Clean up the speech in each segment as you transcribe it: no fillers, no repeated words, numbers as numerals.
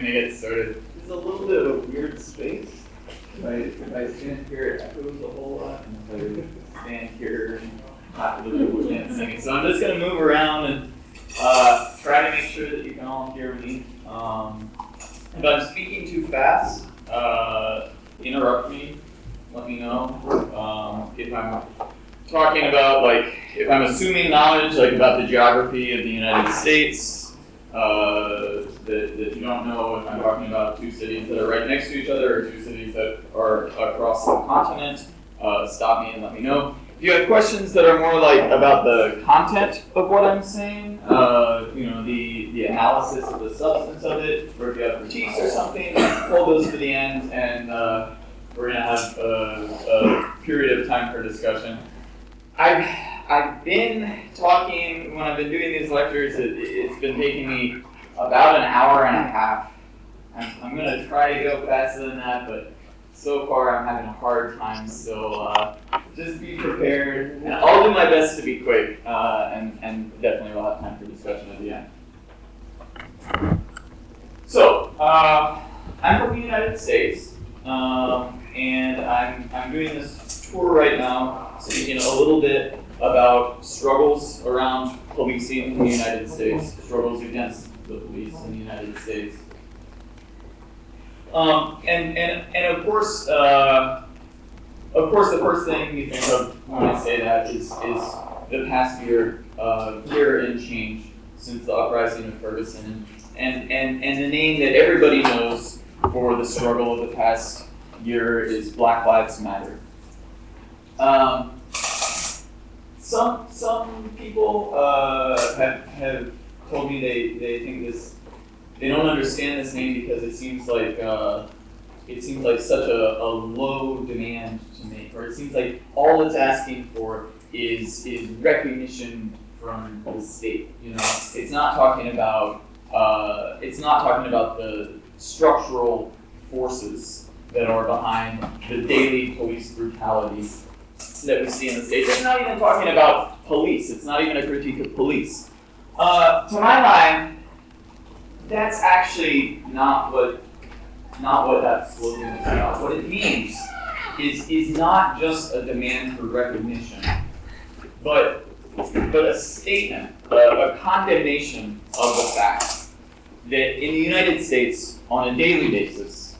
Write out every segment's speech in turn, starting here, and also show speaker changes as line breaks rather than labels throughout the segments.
gonna get started. It's a little bit of a weird space. If I stand here, it echoes a whole lot, and if I stand here, half of the people can't sing it. So I'm just gonna move around and try to make sure that you can all hear me. If I'm speaking too fast, interrupt me. Let me know if I'm talking about, like, if I'm assuming knowledge, like, about the geography of the United States, that you don't know if I'm talking about two cities that are right next to each other or two cities that are across the continent, stop me and let me know. If you have questions that are more like about the content of what I'm saying, the analysis of the substance of it, or if you have critiques or something, hold those to the end, and we're going to have a period of time for discussion. I've been talking, when I've been doing these lectures, it's been taking me about an hour and a half. I'm going to try to go faster than that, but so far I'm having a hard time, so just be prepared. And I'll do my best to be quick, and definitely we'll have time for discussion at the end. So, I'm from the United States, and I'm doing this tour right now, speaking a little bit about struggles around policing in the United States, struggles against the police in the United States. And of course, the first thing you think of when I say that is the past year and change since the Uprising of Ferguson, and the name that everybody knows for the struggle of the past year is Black Lives Matter. Some people have told me they think they don't understand this name because it seems like such a low demand to make, or it seems like all it's asking for is recognition from the state. You know, it's not talking about the structural forces that are behind the daily police brutality that we see in the States. It's not even talking about police. It's not even a critique of police. To my mind, that's actually not what that slogan is about. What it means is not just a demand for recognition, but a statement, a condemnation of the fact that in the United States, on a daily basis,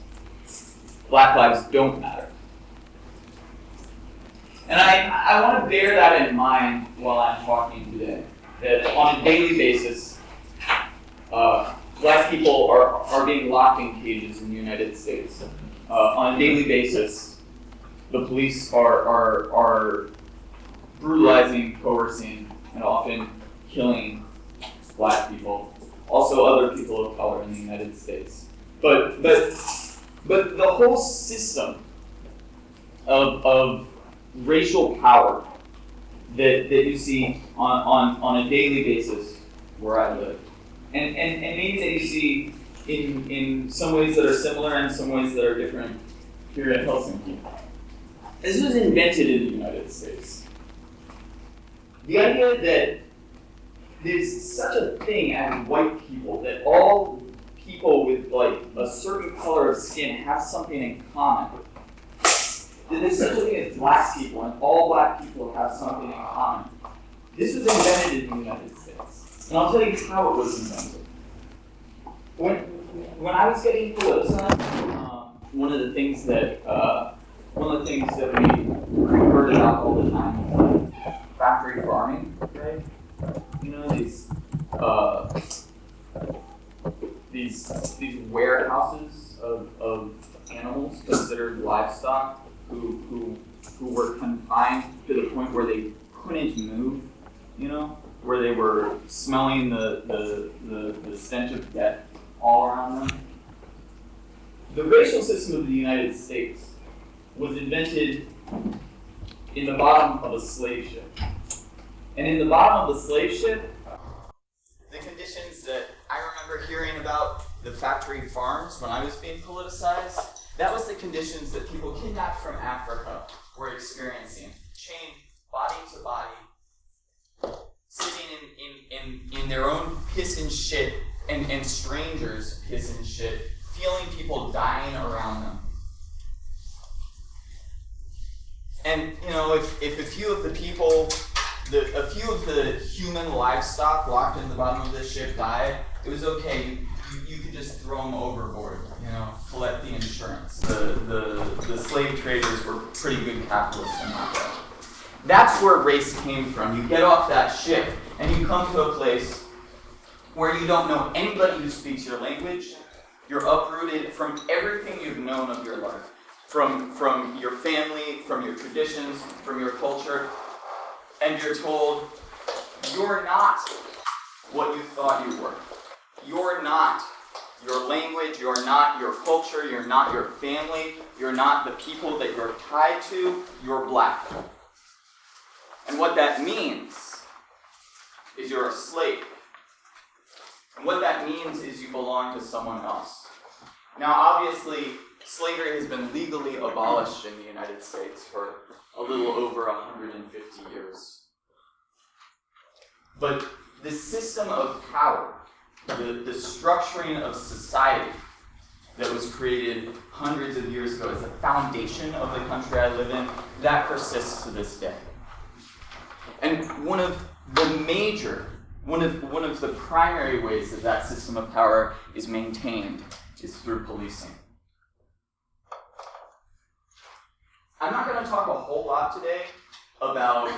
Black lives don't matter. And I want to bear that in mind while I'm talking today, that on a daily basis, Black people are being locked in cages in the United States. On a daily basis, the police are brutalizing, coercing, and often killing Black people, also other people of color in the United States. But the whole system of racial power that you see on a daily basis where I live, and maybe that you see in some ways that are similar and some ways that are different here in Helsinki. This was invented in the United States. The idea that there's such a thing as white people, that all people with like a certain color of skin have something in common. That there's such a thing as Black people, and all Black people have something in common. This was invented in the United States. And I'll tell you how it was invented. When I was getting politicized, one of the things that we heard about all the time was like factory farming, right? You know, these warehouses of animals considered livestock who were confined to the point where they couldn't move, you know, where they were smelling the stench of death all around them. The racial system of the United States was invented in the bottom of a slave ship. And in the bottom of the slave ship, the conditions that I remember hearing about the factory farms when I was being politicized, that was the conditions that people kidnapped from Africa were experiencing. Chained body to body, sitting in their own piss and shit, and strangers' piss and shit,
if a few of the people, a few of the human livestock locked in the bottom of this ship died, it was okay. You could just throw them overboard, collect the insurance. The slave traders were pretty good capitalists in that way. That's where race came from. You get off that ship and you come to a place where you don't know anybody who speaks your language. You're uprooted from everything you've known of your life, from your family, from your traditions, from your culture, and you're told, you're not what you thought you were. You're not your language, you're not your culture, you're not your family, you're not the people that you're tied to, you're black. And what that means is you're a slave. And what that means is you belong to someone else. Now, obviously, slavery has been legally abolished in the United States for a little over 150 years. But the system of power, the structuring of society that was created hundreds of years ago as the foundation of the country I live in, that persists to this day. And one of the primary ways that that system of power is maintained is through policing. I'm not going to talk a whole lot today about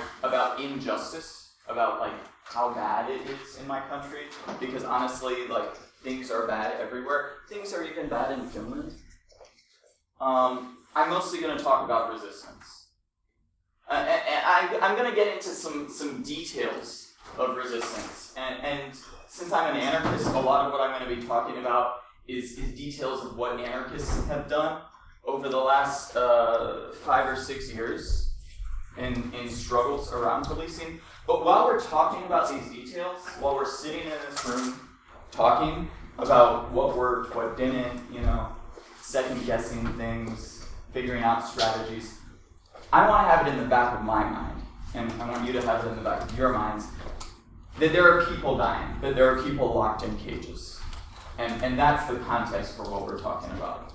injustice, about how bad it is in my country, because honestly, things are bad everywhere. Things are even bad in Finland. I'm mostly going to talk about resistance. I'm going to get into some details of resistance. And since I'm an anarchist, a lot of what I'm going to be talking about is details of what anarchists have done over the last 5 or 6 years in struggles around policing. But while we're talking about these details, while we're sitting in this room talking about what worked, what didn't, second-guessing things, figuring out strategies, I want to have it in the back of my mind, and I want you to have it in the back of your minds, that there are people dying, that there are people locked in cages. And that's the context for what we're talking about.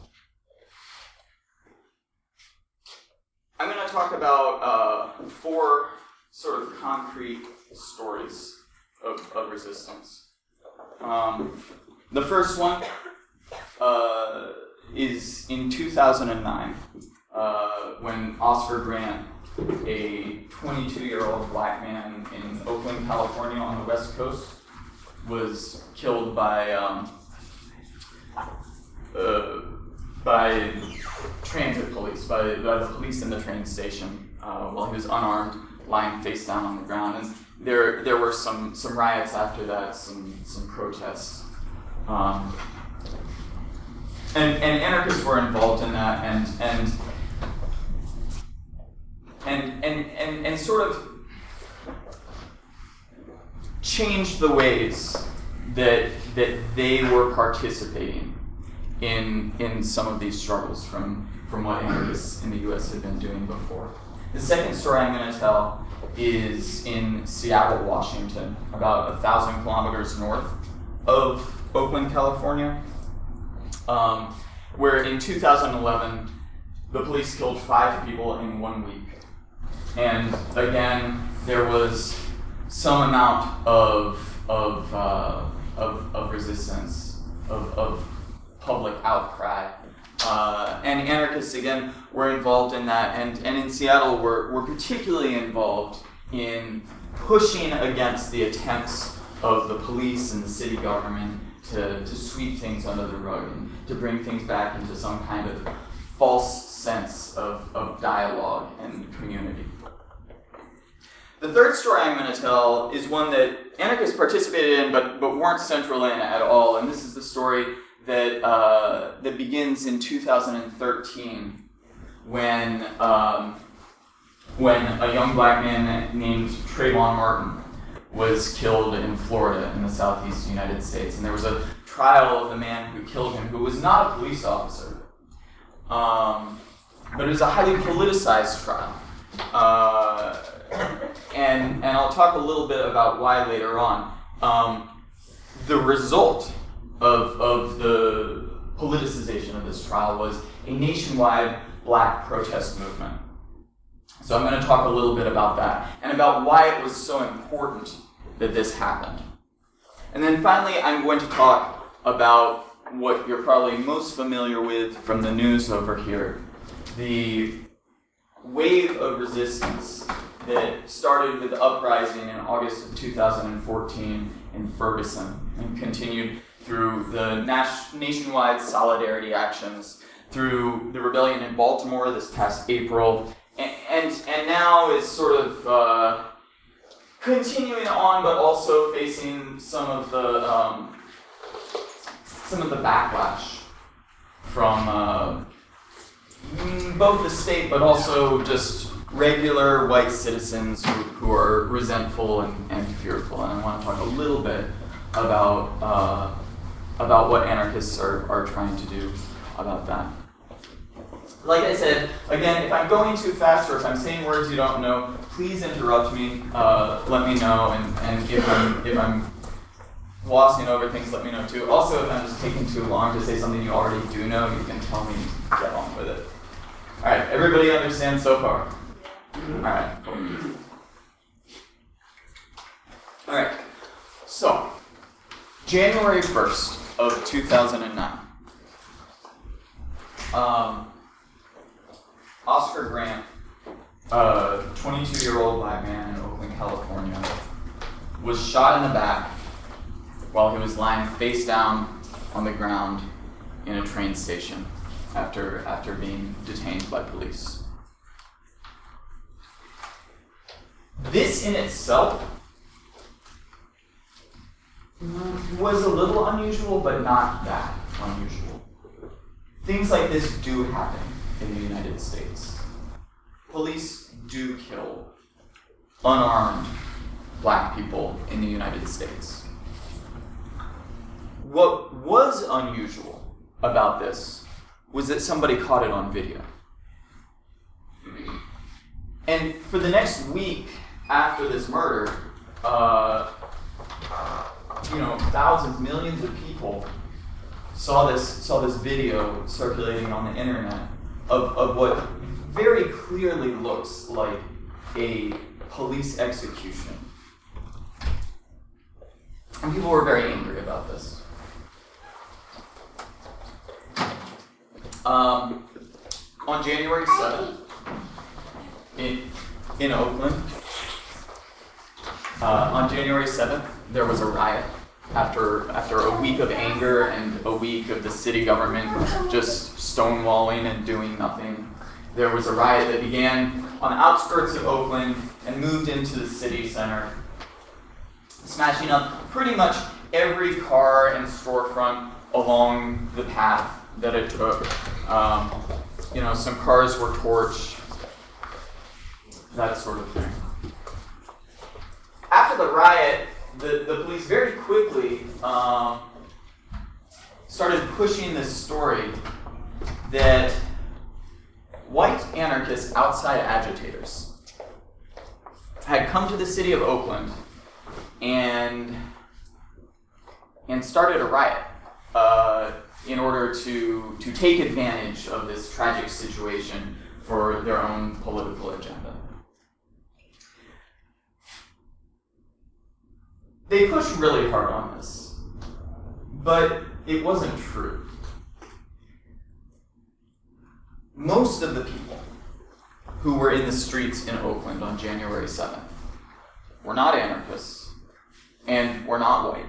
I'm going to talk about 4 sort of concrete stories of resistance. The first one is in 2009, when Oscar Grant, a 22-year-old black man in Oakland, California on the West Coast, was killed by transit police, by the police in the train station, while he was unarmed, lying face down on the ground. And there were some riots after that, some protests. And anarchists were involved in that, and sort of changed the ways that they were participating in some of these struggles from what anarchists in the U.S. had been doing before. The second story I'm going to tell is in Seattle, Washington, about 1,000 kilometers north of Oakland, California, where in 2011 the police killed 5 people in 1 week. And again, there was some amount of resistance, of public outcry. And anarchists, again, were involved in that. And in Seattle, were particularly involved in pushing against the attempts of the police and the city government to sweep things under the rug and to bring things back into some kind of false sense of dialogue and community. The third story I'm going to tell is one that anarchists participated in but weren't central in at all, and this is the story that begins in 2013 when a young black man named Trayvon Martin was killed in Florida in the southeast United States. And there was a trial of the man who killed him, who was not a police officer, but it was a highly politicized trial. And I'll talk a little bit about why later on. The result of the politicization of this trial was a nationwide black protest movement. So I'm going to talk a little bit about that and about why it was so important that this happened. And then finally, I'm going to talk about what you're probably most familiar with from the news over here, the wave of resistance that started with the Uprising in August of 2014 in Ferguson and continued through the nationwide solidarity actions, through the rebellion in Baltimore this past April, and now is sort of continuing on, but also facing some of the backlash from both the state, but also just regular white citizens who are resentful and fearful. And I want to talk a little bit about what anarchists are trying to do about that. Like I said, again, if I'm going too fast or if I'm saying words you don't know, please interrupt me. Let me know, and if I'm glossing over things, let me know too. Also, if I'm just taking too long to say something you already do know, you can tell me to get on with it. All right, everybody understand so far? All right, cool. All right, so January 1st of 2009. Oscar Grant, a 22-year-old black man in Oakland, California, was shot in the back while he was lying face down on the ground in a train station after being detained by police. This in itself was a little unusual, but not that unusual. Things like this do happen in the United States. Police do kill unarmed black people in the United States. What was unusual about this was that somebody caught it on video. And for the next week after this murder, thousands, millions of people saw this video circulating on the internet of what very clearly looks like a police execution. And people were very angry about this. On January 7th, in Oakland, on January 7th, there was a riot after a week of anger and a week of the city government just stonewalling and doing nothing. There was a riot that began on the outskirts of Oakland and moved into the city center, smashing up pretty much every car and storefront along the path that it took. Some cars were torched, that sort of thing. After the riot, the police very quickly started pushing this story that white anarchists, outside agitators, had come to the city of Oakland and started a riot in order to take advantage of this tragic situation for their own political agenda. They pushed really hard on this, but it wasn't true. Most of the people who were in the streets in Oakland on January 7th were not anarchists and were not white.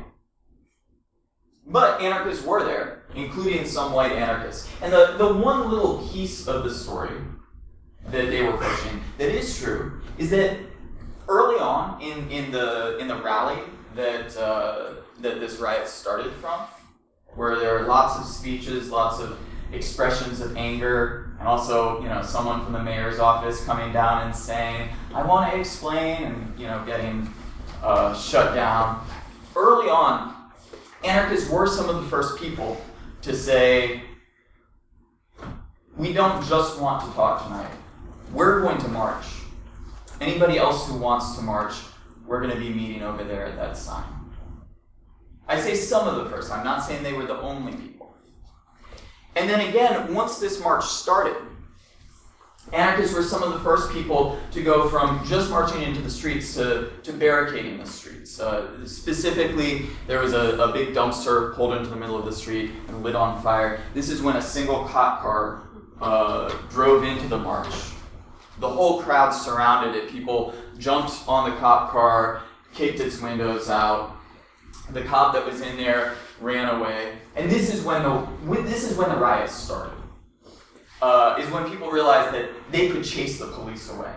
But anarchists were there, including some white anarchists. And the one little piece of the story that they were pushing that is true is that early on in the rally that this riot started from, where there were lots of speeches, lots of expressions of anger, and also someone from the mayor's office coming down and saying, "I want to explain," and getting shut down. Early on, anarchists were some of the first people to say, "We don't just want to talk tonight. We're going to march. Anybody else who wants to march, we're going to be meeting over there at that sign." I say some of the first. I'm not saying they were the only people. And then again, once this march started, Anarchists were some of the first people to go from just marching into the streets to barricading the streets. Specifically, there was a big dumpster pulled into the middle of the street and lit on fire. This is when a single cop car drove into the march. The whole crowd surrounded it. People jumped on the cop car, kicked its windows out. The cop that was in there ran away. And this is when the riots started. Is when people realized that they could chase the police away.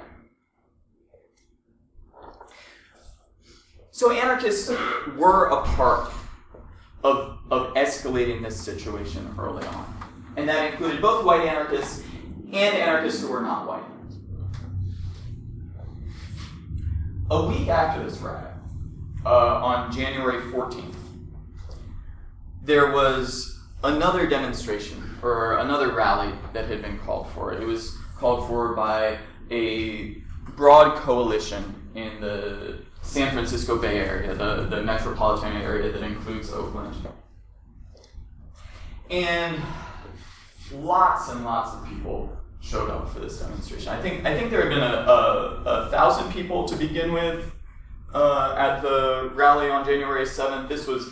So anarchists were a part of escalating this situation early on. And that included both white anarchists and anarchists who were not white. A week after this riot, on January 14th, there was another demonstration, or another rally that had been called for. It was called for by a broad coalition in the San Francisco Bay Area, the metropolitan area that includes Oakland. And lots of people showed up for this demonstration. I think there had been 1,000 people to begin with at the rally on January 7th. This was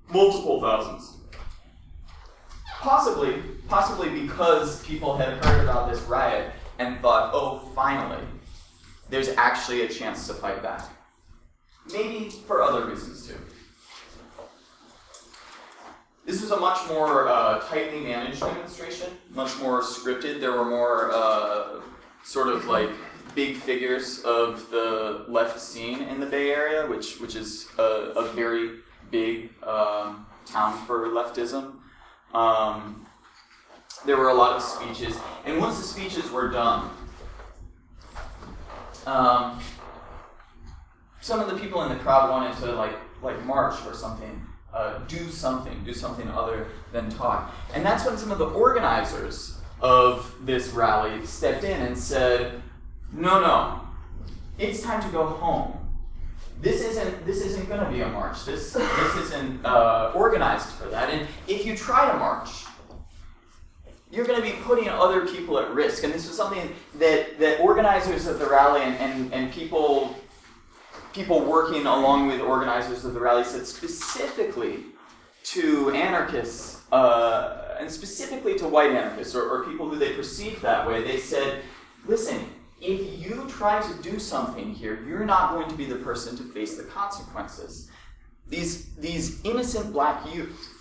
multiple thousands. Possibly because people had heard about this riot and thought, oh, finally, there's actually a chance to fight back. Maybe for other reasons too. This was a much more tightly managed demonstration, much more scripted. There were more sort of like big figures of the left scene in the Bay Area, which is a very big town for leftism. There were a lot of speeches, and once the speeches were done, some of the people in the crowd wanted to like march or something, do something other than talk. And that's when some of the organizers of this rally stepped in and said, no, it's time to go home. This isn't going to be a march. This isn't organized for that. And if you try to march, you're going to be putting other people at risk. And this was something that organizers of the rally and people working along with organizers of the rally said specifically to anarchists, and specifically to white anarchists or people who they perceived that way. They said, listen, if you try to do something here, you're not going to be the person to face the consequences. These innocent black youth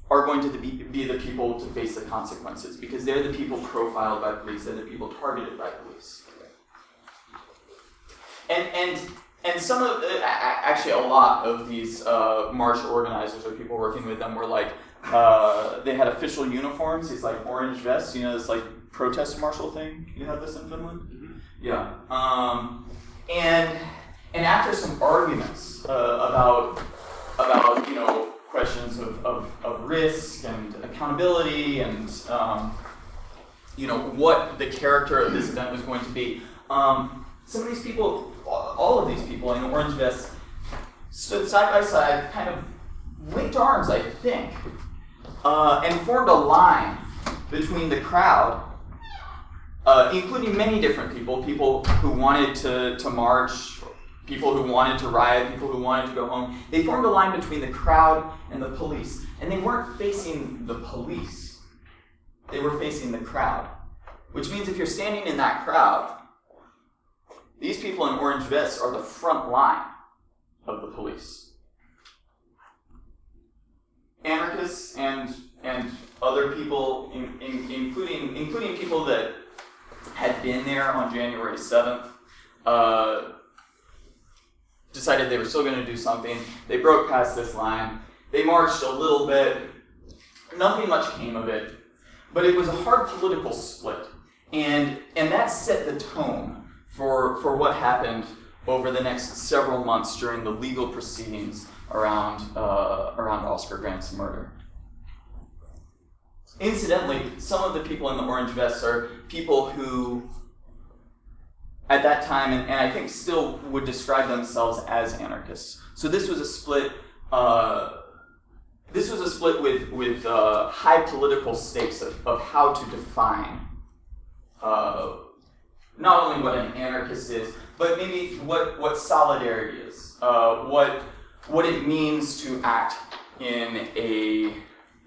are going to be the people to face the consequences because they're the people profiled by police, they're the people targeted by police. And some of actually a lot of these march organizers or people working with them were like, they had official uniforms, these like orange vests, this like protest marshal thing. You have this in Finland? Mm-hmm. Yeah. And after some arguments about questions of risk and accountability and what the character of this event was going to be, some of these people, all of these people in orange vests, stood side by side, kind of linked arms, I think, and formed a line between the crowd, including many different people who wanted to march, people who wanted to riot, people who wanted to go home. They formed a line between the crowd and the police, and they weren't facing the police. They were facing the crowd, which means if you're standing in that crowd, these people in orange vests are the front line of the police. Anarchists and other people, including people that had been there on January 7th, decided they were still going to do something. They broke past this line. They marched a little bit. Nothing much came of it. But it was a hard political split. And that set the tone for what happened over the next several months during the legal proceedings around Oscar Grant's murder. Incidentally, some of the people in the orange vests are people who, at that time, and I think still would describe themselves as anarchists. So this was a split. This was a split with high political stakes of how to define not only what an anarchist is, but maybe what solidarity is, what it means to act in a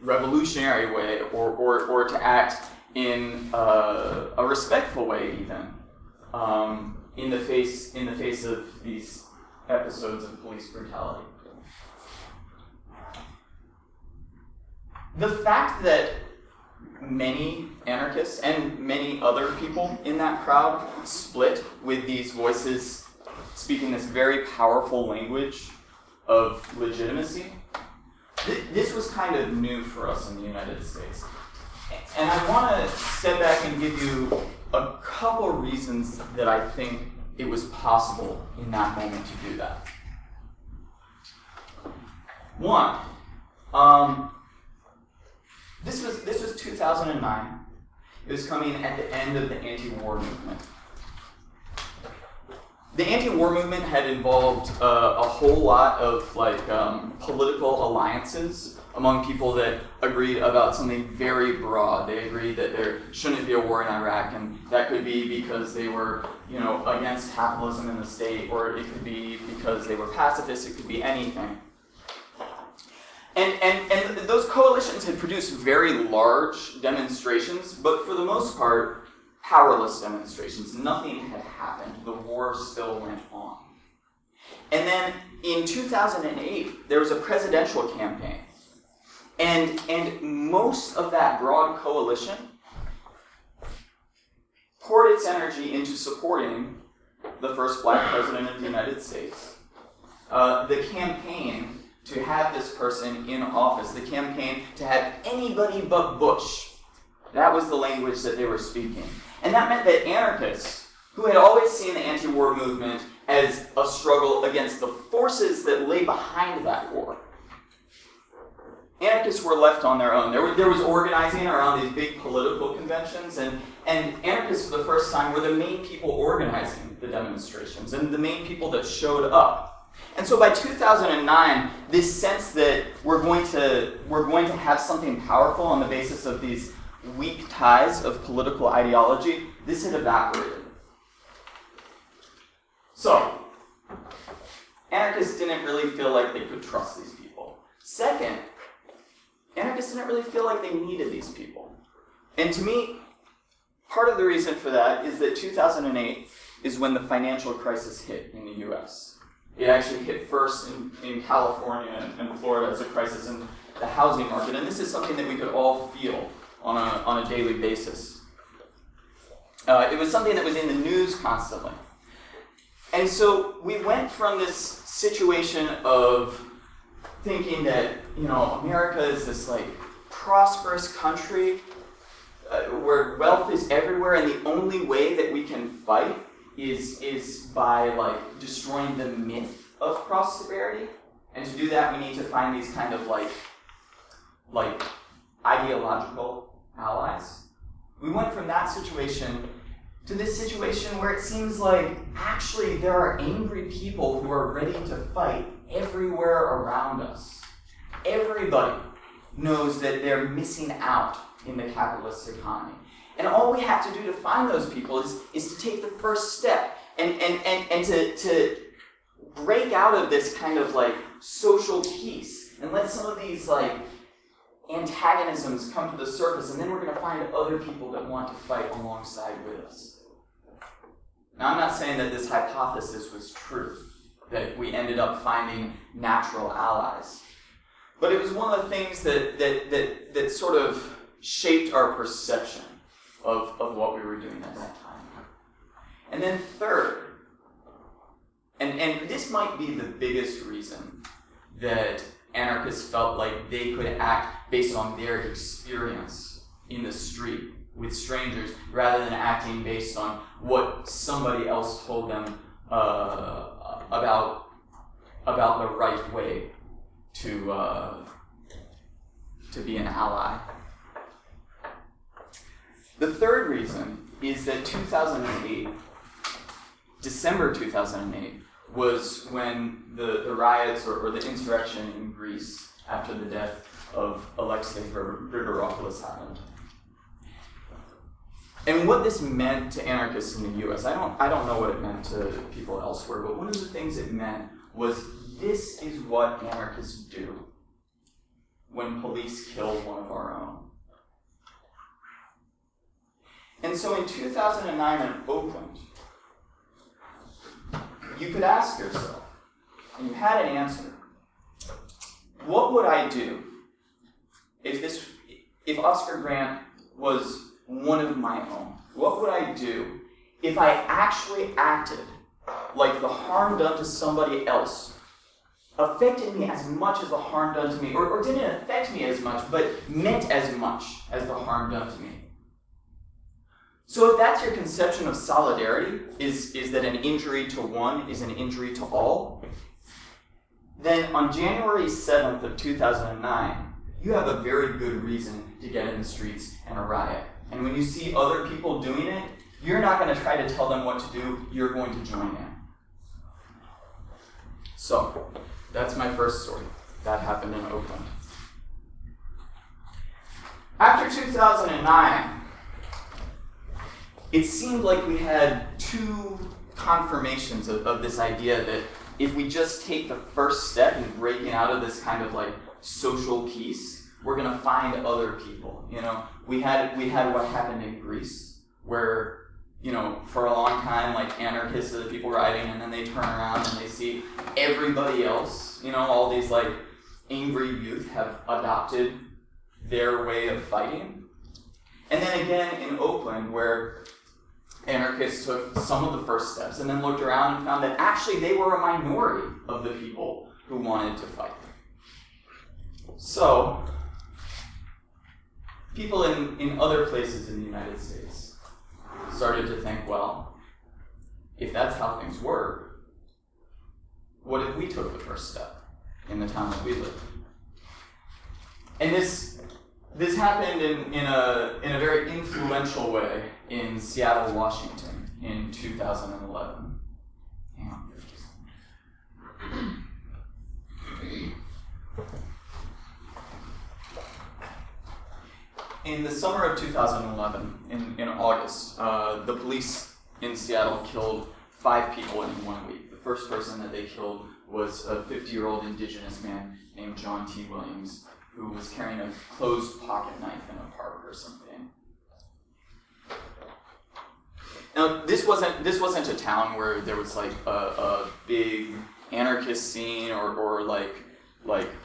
revolutionary way, or to act in a respectful way, even in the face of these episodes of police brutality. The fact that many anarchists and many other people in that crowd split with these voices speaking this very powerful language of legitimacy, this was kind of new for us in the United States. And I want to step back and give you a couple reasons that I think it was possible in that moment to do that. One, this was 2009. It was coming at the end of the anti-war movement. The anti-war movement had involved a whole lot of political alliances among people that agreed about something very broad. They agreed that there shouldn't be a war in Iraq, and that could be because they were, against capitalism in the state, or it could be because they were pacifists. It could be anything. And those coalitions had produced very large demonstrations, but for the most part, powerless demonstrations. Nothing had happened. The war still went on. And then in 2008, there was a presidential campaign. And most of that broad coalition poured its energy into supporting the first black president of the United States. The campaign to have this person in office, the campaign to have anybody but Bush. That was the language that they were speaking. And that meant that anarchists, who had always seen the anti-war movement as a struggle against the forces that lay behind that war, anarchists were left on their own. There was organizing around these big political conventions, and anarchists for the first time were the main people organizing the demonstrations and the main people that showed up. And so by 2009, this sense that we're going to have something powerful on the basis of these weak ties of political ideology, this had evaporated. So, anarchists didn't really feel like they could trust these people. Second, anarchists didn't really feel like they needed these people. And to me, part of the reason for that is that 2008 is when the financial crisis hit in the US. It actually hit first in California and Florida as a crisis in the housing market, and this is something that we could all feel on a daily basis. It was something that was in the news constantly. And so we went from this situation of thinking that, America is this prosperous country where wealth is everywhere, and the only way that we can fight is by destroying the myth of prosperity. And to do that, we need to find these kind of ideological allies. We went from that situation to this situation where it seems like actually there are angry people who are ready to fight everywhere around us. Everybody knows that they're missing out in the capitalist economy. And all we have to do to find those people is to take the first step and to break out of this kind of social peace and let some of these antagonisms come to the surface, and then we're going to find other people that want to fight alongside with us. Now, I'm not saying that this hypothesis was true, that we ended up finding natural allies, but it was one of the things that sort of shaped our perception of what we were doing at that time. And then third, and this might be the biggest reason that anarchists felt like they could act based on their experience in the street with strangers rather than acting based on what somebody else told them about the right way to be an ally. The third reason is that 2008, December 2008, was when the riots or the insurrection in Greece after the death of Alexei Grigoropoulos happened. And what this meant to anarchists in the US, I don't know what it meant to people elsewhere, but one of the things it meant was this is what anarchists do when police kill one of our own. And so in 2009 in Oakland, you could ask yourself, and you had an answer, what would I do if Oscar Grant was one of my own? What would I do if I actually acted like the harm done to somebody else affected me as much as the harm done to me, or didn't affect me as much, but meant as much as the harm done to me? So if that's your conception of solidarity, is that an injury to one is an injury to all, then on January 7th of 2009, you have a very good reason to get in the streets and a riot. And when you see other people doing it, you're not going to try to tell them what to do, you're going to join in. So, that's my first story. That happened in Oakland. After 2009, it seemed like we had two confirmations of this idea that if we just take the first step in breaking out of this kind of like social peace, we're going to find other people. You know, we had what happened in Greece, where, you know, for a long time, like, anarchists are the people rioting, and then they turn around and they see everybody else, you know, all these like angry youth have adopted their way of fighting. And then again in Oakland, where anarchists took some of the first steps and then looked around and found that actually they were a minority of the people who wanted to fight. So, people in other places in the United States started to think, well, if that's how things work, what if we took the first step in the town that we live? And this happened in a very influential way in Seattle, Washington in 2011. Hang on for just a second. In the summer of 2011, in August, the police in Seattle killed 5 people in 1 week. The first person that they killed was a 50-year-old indigenous man named John T. Williams, who was carrying a closed pocket knife in a park or something. Now, this wasn't a town where there was like a big anarchist scene or like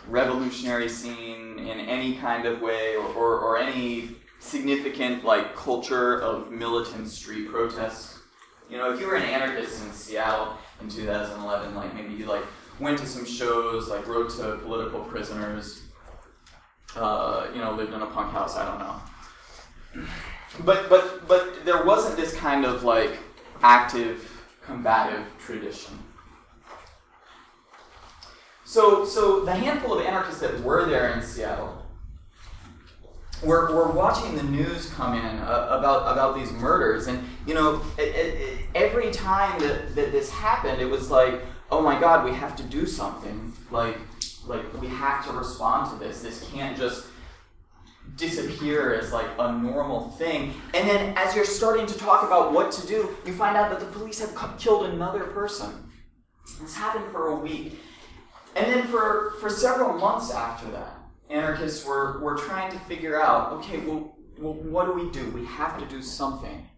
revolutionary scene in any kind of way, or any significant like culture of militant street protests. You know, if you were an anarchist in Seattle in 2011, like maybe you like went to some shows, like wrote to political prisoners, you know, lived in a punk house, I don't know. But there wasn't this kind of like active combative tradition. So the handful of anarchists that were there in Seattle were watching the news come in about these murders, and you know, every time that this happened, it was like, oh my God, we have to do something. Like we have to respond to this. This can't just disappear as like a normal thing. And then as you're starting to talk about what to do, you find out that the police have killed another person. This happened for a week. And then for several months after that, anarchists were trying to figure out, okay, well, what do? We have to do something.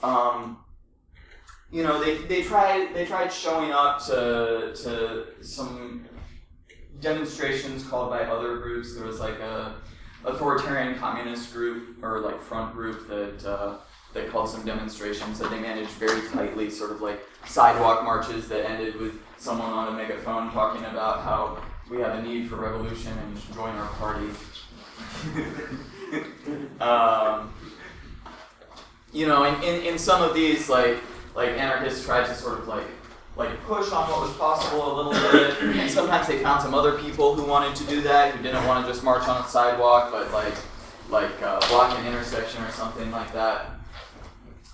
You know, they tried showing up to some demonstrations called by other groups. There was like a authoritarian communist group, or like front group, that they called some demonstrations that they managed very tightly, sort of like sidewalk marches that ended with someone on a megaphone talking about how we have a need for revolution and you should join our party. You know, in some of these, like anarchists tried to sort of like push on what was possible a little bit, and sometimes they found some other people who wanted to do that, who didn't want to just march on a sidewalk, but like block an intersection or something like that.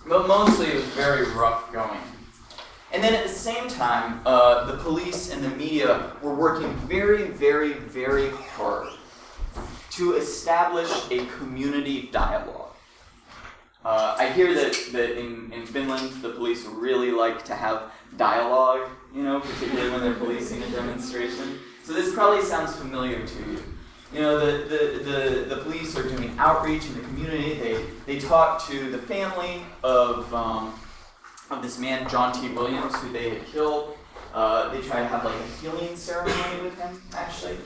But mostly it was very rough going. And then at the same time, the police and the media were working very, very, very hard to establish a community dialogue. I hear that in Finland, the police really like to have dialogue, particularly when they're policing a demonstration. So this probably sounds familiar to you. The police are doing outreach in the community. They talk to the family of this man, John T. Williams, who they had killed. They try to have like a healing ceremony with him, actually.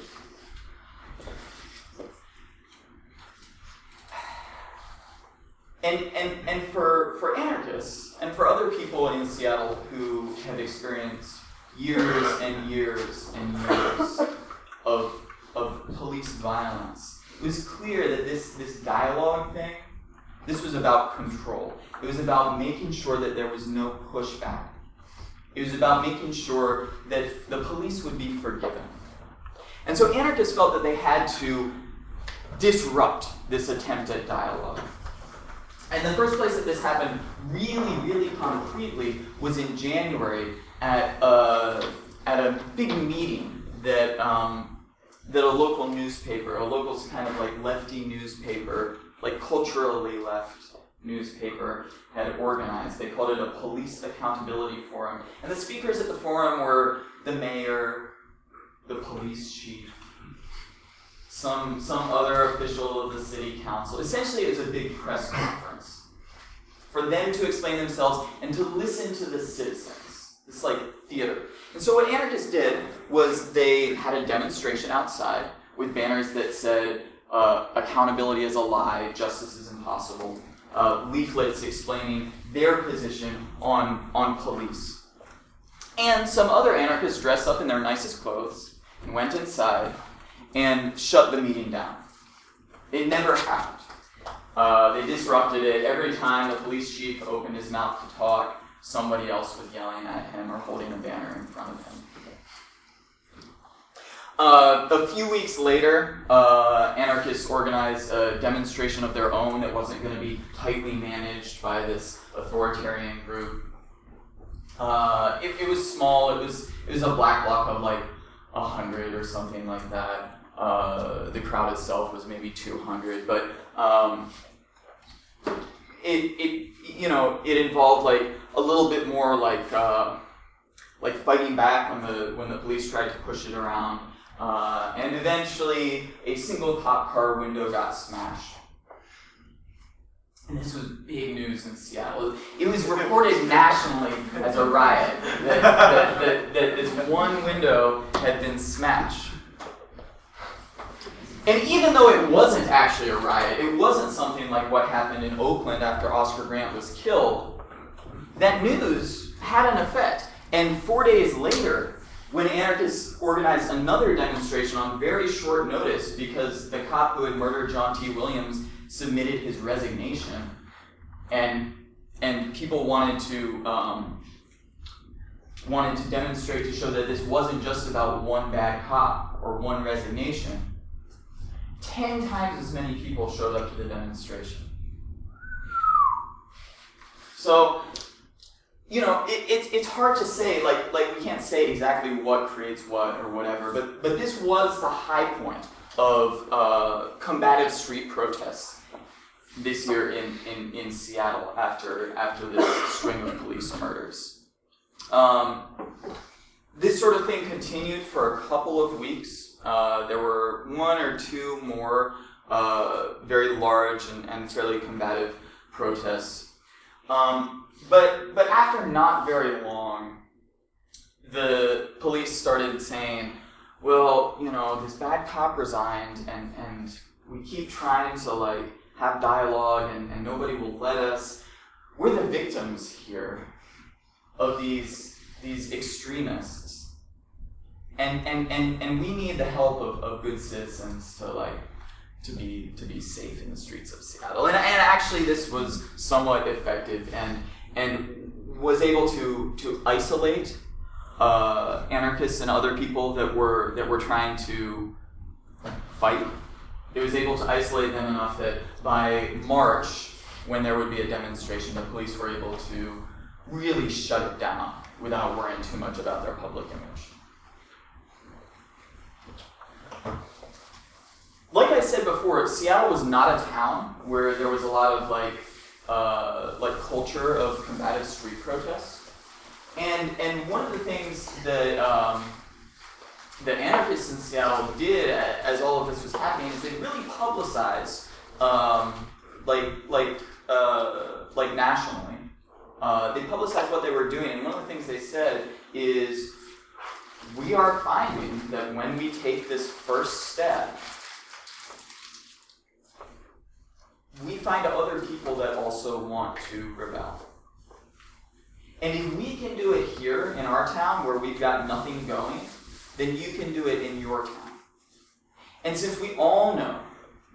And for anarchists and for other people in Seattle who have experienced years and years and years of police violence, it was clear that this dialogue thing, this was about control. It was about making sure that there was no pushback. It was about making sure that the police would be forgiven. And so anarchists felt that they had to disrupt this attempt at dialogue. And the first place that this happened really, really concretely was in January at a big meeting that a local newspaper, a local kind of like lefty newspaper, like culturally left newspaper, had organized. They called it a police accountability forum. And the speakers at the forum were the mayor, the police chief, some other official of the city council. Essentially, it was a big press conference for them to explain themselves and to listen to the citizens. It's like theater. And so what anarchists did was they had a demonstration outside with banners that said, accountability is a lie, justice is impossible, leaflets explaining their position on police. And some other anarchists dressed up in their nicest clothes and went inside and shut the meeting down. It never happened. They disrupted it. Every time the police chief opened his mouth to talk, somebody else was yelling at him or holding a banner in front of him. A few weeks later, anarchists organized a demonstration of their own that wasn't going to be tightly managed by this authoritarian group. It was small. It was a black bloc of like 100 or something like that. The crowd itself was maybe 200, but it involved like a little bit more like fighting back when the police tried to push it around, and eventually a single cop car window got smashed. And this was big news in Seattle. It was reported nationally as a riot that this one window had been smashed. And even though it wasn't actually a riot, it wasn't something like what happened in Oakland after Oscar Grant was killed, that news had an effect. And 4 days later, when anarchists organized another demonstration on very short notice because the cop who had murdered John T. Williams submitted his resignation, and people wanted to demonstrate to show that this wasn't just about one bad cop or one resignation, 10 times as many people showed up to the demonstration. So, it's hard to say, like we can't say exactly what creates what or whatever, but this was the high point of combative street protests this year in Seattle after this string of police murders. This sort of thing continued for a couple of weeks. There were one or two more very large and fairly combative protests. But after not very long, the police started saying, well, this bad cop resigned and we keep trying to have dialogue and nobody will let us. We're the victims here of these extremists. And we need the help of good citizens to be safe in the streets of Seattle. And actually this was somewhat effective and was able to isolate anarchists and other people that were trying to fight. It was able to isolate them enough that by March, when there would be a demonstration, the police were able to really shut it down without worrying too much about their public image. Like I said before, Seattle was not a town where there was a lot of like culture of combative street protests. And one of the things that the anarchists in Seattle did as all of this was happening is they really publicized, like nationally. They publicized what they were doing, and one of the things they said is, we are finding that when we take this first step, we find other people that also want to rebel. And if we can do it here in our town where we've got nothing going, then you can do it in your town. And since we all know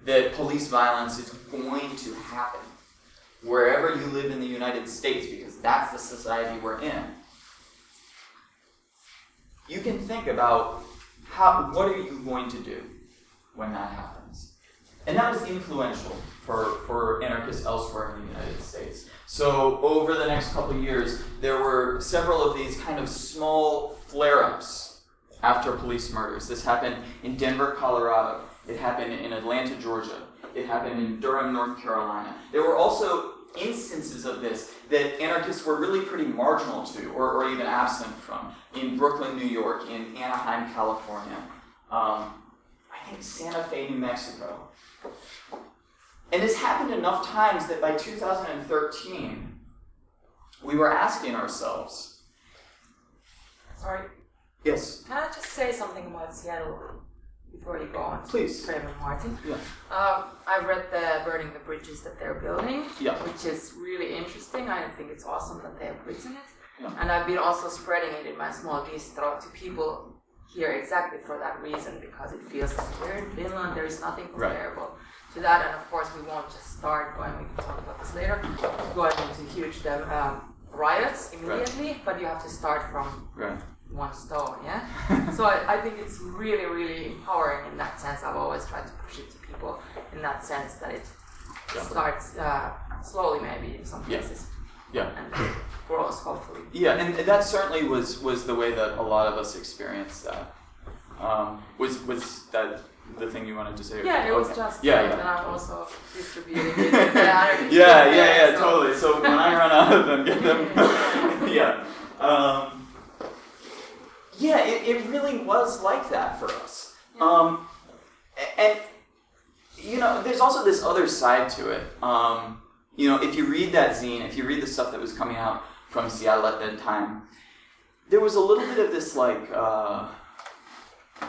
that police violence is going to happen wherever you live in the United States, because that's the society we're in, you can think about what are you going to do when that happens? And that was influential for anarchists elsewhere in the United States. So over the next couple of years, there were several of these kind of small flare-ups after police murders. This happened in Denver, Colorado. It happened in Atlanta, Georgia. It happened in Durham, North Carolina. There were also instances of this that anarchists were really pretty marginal to, or even absent from, in Brooklyn, New York, in Anaheim, California, I think Santa Fe, New Mexico. And this happened enough times that by 2013, we were asking ourselves.
Sorry.
Yes.
Can I just say something about Seattle before you go on?
Please.
Graham and Martin.
Yeah.
I've read the Burning the Bridges that they're building,
Yeah.
which is really interesting. I think it's awesome that they have written it.
Yeah.
And I've been also spreading it in my small bistro to people here exactly for that reason, because it feels like we're in Finland, there is nothing comparable to that. And of course, we won't just start going, we can talk about this later, going into huge riots immediately, but you have to start from one stone, yeah? So I think it's really, really empowering in that sense. I've always tried to push it to people in that sense, that it starts slowly maybe in some cases.
Yeah.
And grows, hopefully.
Yeah, and that certainly was the way that a lot of us experienced that. Was that the thing you wanted to say?
Yeah, it was just
yeah.
and I'm also distributing it.
Yeah, totally. So when I run out of them, get them. Yeah. It really was like that for us. And you know, there's also this other side to it. You know, if you read that zine, if you read the stuff that was coming out from Seattle at that time, there was a little bit of this like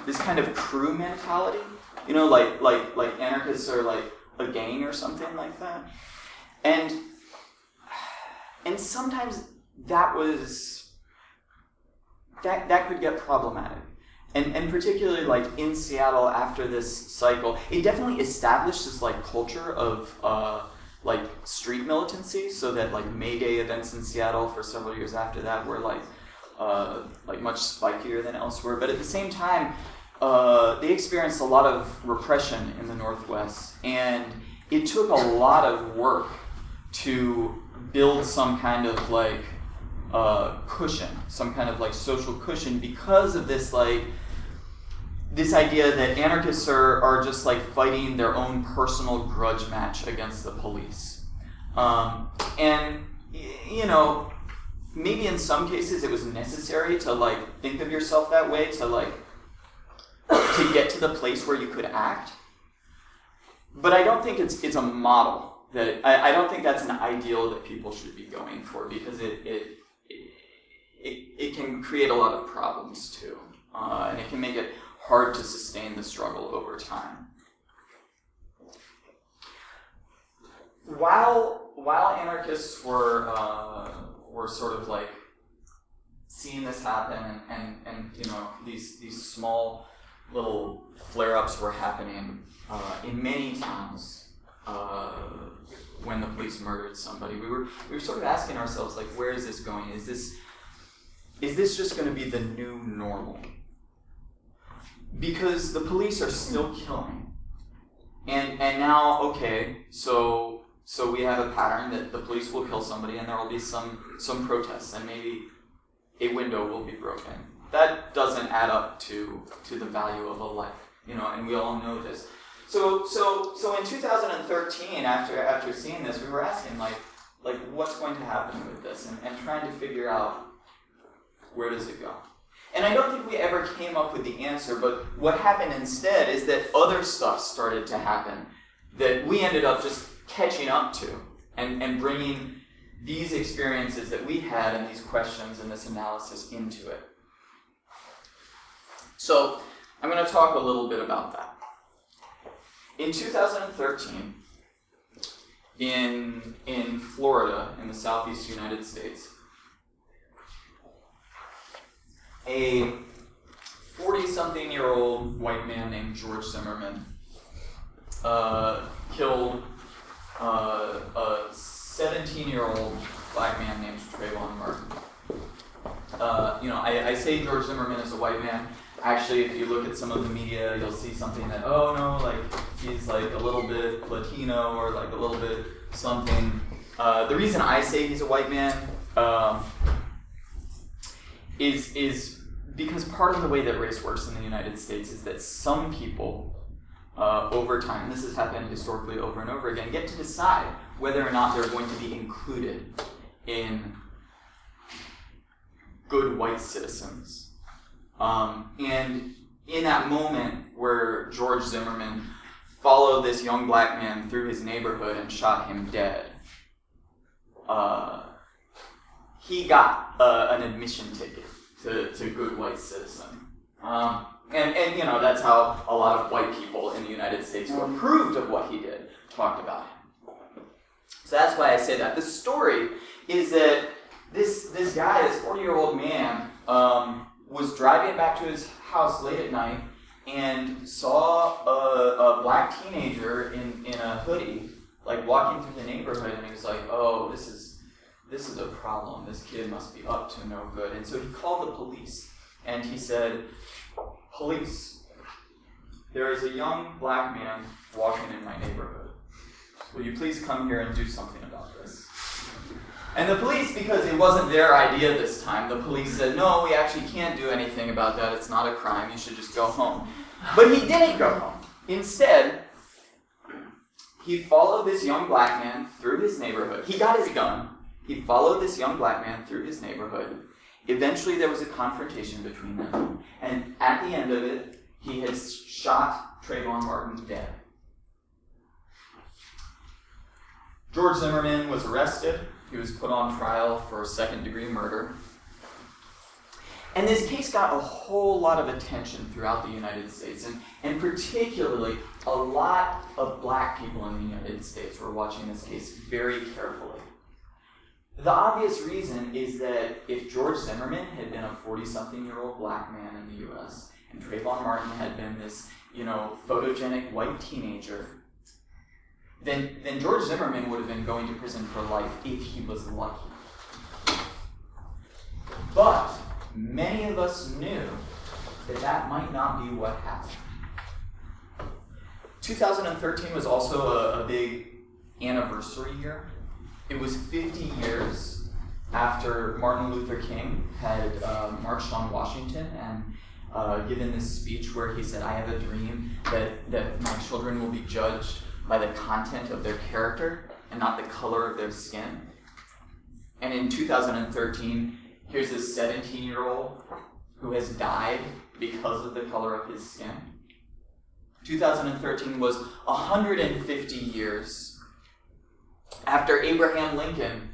this kind of crew mentality. You know, like anarchists are like a gang or something like that. And sometimes that could get problematic. And particularly like in Seattle after this cycle, it definitely established this like culture of like street militancy, so that like May Day events in Seattle for several years after that were like much spikier than elsewhere. But at the same time, they experienced a lot of repression in the Northwest, and it took a lot of work to build some kind of like cushion, some kind of like social cushion, because of this like this idea that anarchists are just like fighting their own personal grudge match against the police. And you know, maybe in some cases it was necessary to like think of yourself that way to like to get to the place where you could act. But I don't think it's a model that I don't think that's an ideal that people should be going for, because it can create a lot of problems too, and it can make it hard to sustain the struggle over time. While anarchists were sort of like seeing this happen, and you know, these small little flare-ups were happening in many towns when the police murdered somebody, we were sort of asking ourselves, like, where is this going? Is this just going to be the new normal? Because the police are still killing, and now, okay, so we have a pattern that the police will kill somebody, and there will be some protests, and maybe a window will be broken. That doesn't add up to the value of a life, you know, and we all know this. So in 2013, after seeing this, we were asking, like, like what's going to happen with this, and trying to figure out where does it go. And I don't think we ever came up with the answer, but what happened instead is that other stuff started to happen that we ended up just catching up to and bringing these experiences that we had and these questions and this analysis into it. So I'm going to talk a little bit about that. In 2013, in Florida, in the southeast United States, a 40-something-year-old white man named George Zimmerman killed a 17-year-old black man named Trayvon Martin. I say George Zimmerman is a white man. Actually, if you look at some of the media, you'll see something that, oh no, like he's like a little bit Latino or like a little bit something. The reason I say he's a white man is because part of the way that race works in the United States is that some people over time, and this has happened historically over and over again, get to decide whether or not they're going to be included in good white citizens. And in that moment where George Zimmerman followed this young black man through his neighborhood and shot him dead, he got an admission ticket to good white citizen. And you know, that's how a lot of white people in the United States who approved of what he did talked about him. So that's why I say that. The story is that this guy, this 40-year-old man, was driving back to his house late at night and saw a black teenager in a hoodie, like walking through the neighborhood, and he was like, oh, this is a problem. This kid must be up to no good. And so he called the police, and he said, police, there is a young black man walking in my neighborhood. Will you please come here and do something about this? And the police, because it wasn't their idea this time, the police said, no, we actually can't do anything about that. It's not a crime. You should just go home. But he didn't go home. Instead, he followed this young black man through his neighborhood. He got his gun. He followed this young black man through his neighborhood. Eventually, there was a confrontation between them. And at the end of it, he had shot Trayvon Martin dead. George Zimmerman was arrested. He was put on trial for second-degree murder. And this case got a whole lot of attention throughout the United States, and particularly a lot of black people in the United States were watching this case very carefully. The obvious reason is that if George Zimmerman had been a 40-something-year-old black man in the U.S., and Trayvon Martin had been this, photogenic white teenager, then George Zimmerman would have been going to prison for life if he was lucky. But many of us knew that that might not be what happened. 2013 was also a big anniversary year. It was 50 years after Martin Luther King had marched on Washington and given this speech where he said, I have a dream that my children will be judged by the content of their character and not the color of their skin. And in 2013, here's this 17-year-old who has died because of the color of his skin. 2013 was 150 years after Abraham Lincoln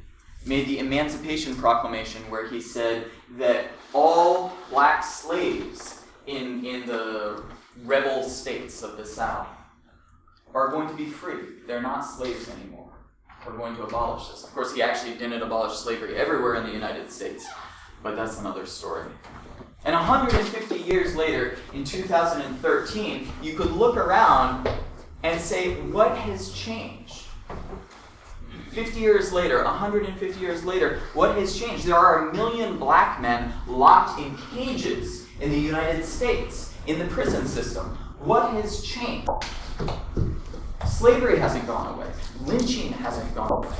made the Emancipation Proclamation, where he said that all black slaves in the rebel states of the South are going to be free. They're not slaves anymore. We're going to abolish this. Of course, he actually didn't abolish slavery everywhere in the United States, but that's another story. And 150 years later, in 2013, you could look around and say, what has changed? 50 years later, 150 years later, what has changed? There are 1 million black men locked in cages in the United States, in the prison system. What has changed? Slavery hasn't gone away. Lynching hasn't gone away.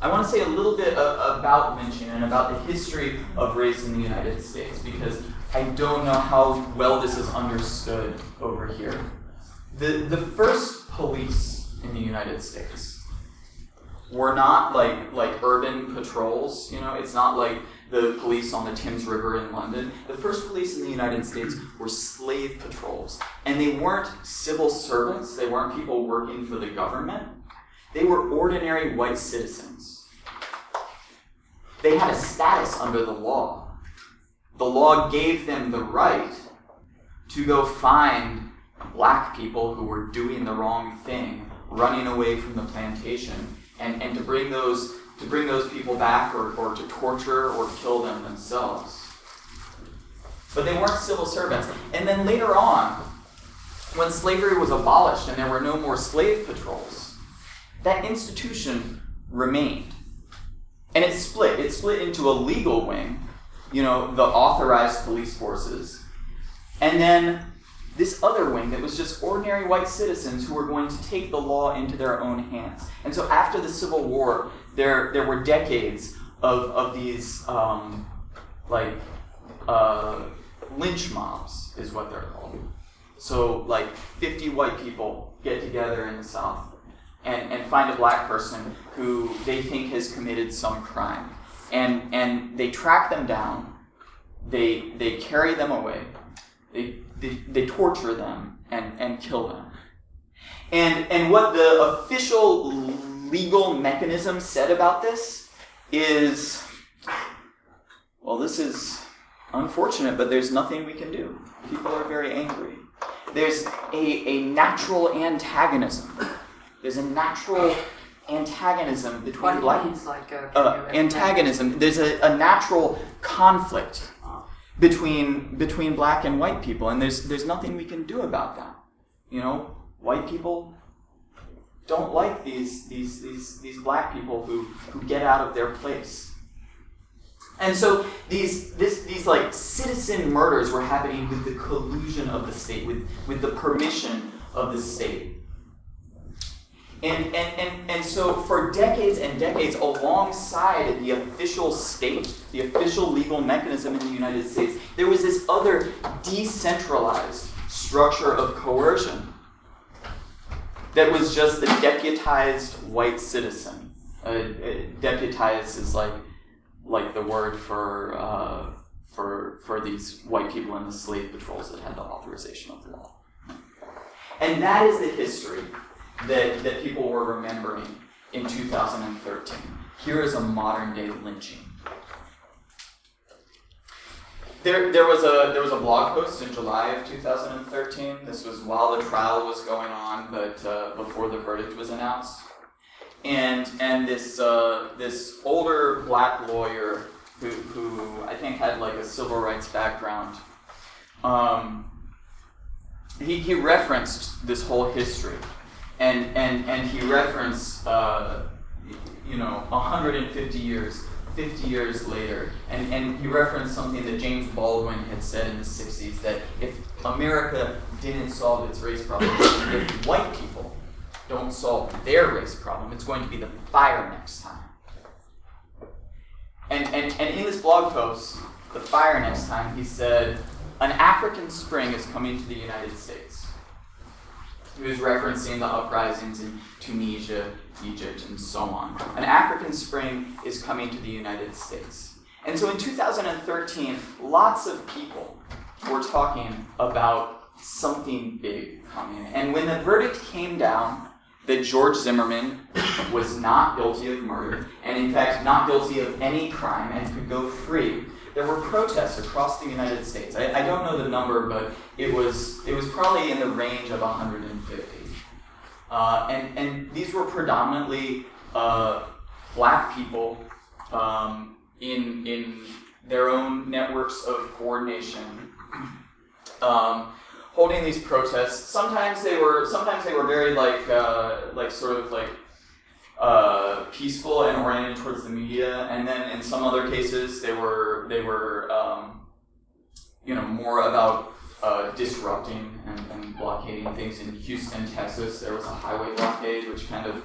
I want to say a little bit about lynching and about the history of race in the United States, because I don't know how well this is understood over here. The first police in the United States were not like urban patrols. You know, it's not like the police on the Thames River in London. The first police in the United States were slave patrols. And they weren't civil servants. They weren't people working for the government. They were ordinary white citizens. They had a status under the law. The law gave them the right to go find black people who were doing the wrong thing, running away from the plantation, and to bring those people back or to torture or kill them themselves. But they weren't civil servants. And then later on, when slavery was abolished and there were no more slave patrols, that institution remained. And it split. It split into a legal wing, you know, the authorized police forces, and then this other wing that was just ordinary white citizens who were going to take the law into their own hands. And so after the Civil War, there were decades of these lynch mobs is what they're called. So like 50 white people get together in the South and find a black person who they think has committed some crime. And they track them down, they carry them away, they torture them and kill them. And what the official legal mechanism said about this is, well, this is unfortunate, but there's nothing we can do. People are very angry. There's a natural antagonism. There's a natural antagonism between black...
What means like
antagonism. There's a natural conflict between black and white people, and there's nothing we can do about that. You know, white people don't like these black people who get out of their place. And so these like citizen murders were happening with the collusion of the state, with the permission of the state. And so for decades and decades, alongside the official state, the official legal mechanism in the United States, there was this other decentralized structure of coercion that was just the deputized white citizen. Deputized is like the word for these white people in the slave patrols that had the authorization of law. And that is the history that people were remembering in 2013. Here is a modern day lynching. There was a blog post in July of 2013. This was while the trial was going on, but before the verdict was announced. And this older black lawyer who I think had like a civil rights background, he referenced this whole history. And he referenced, 150 years, 50 years later, and he referenced something that James Baldwin had said in the 60s, that if America didn't solve its race problem, if white people don't solve their race problem, it's going to be the fire next time. And in this blog post, the fire next time, he said, an African Spring is coming to the United States. He was referencing the uprisings in Tunisia, Egypt, and so on. An African Spring is coming to the United States. And so in 2013, lots of people were talking about something big coming. And when the verdict came down that George Zimmerman was not guilty of murder, and in fact not guilty of any crime and could go free, there were protests across the United States. I don't know the number, but it was probably in the range of 150. And these were predominantly black people in their own networks of coordination, holding these protests. Sometimes they were very peaceful and oriented towards the media, and then in some other cases they were more about disrupting and blockading things. In Houston, Texas, there was a highway blockade, which kind of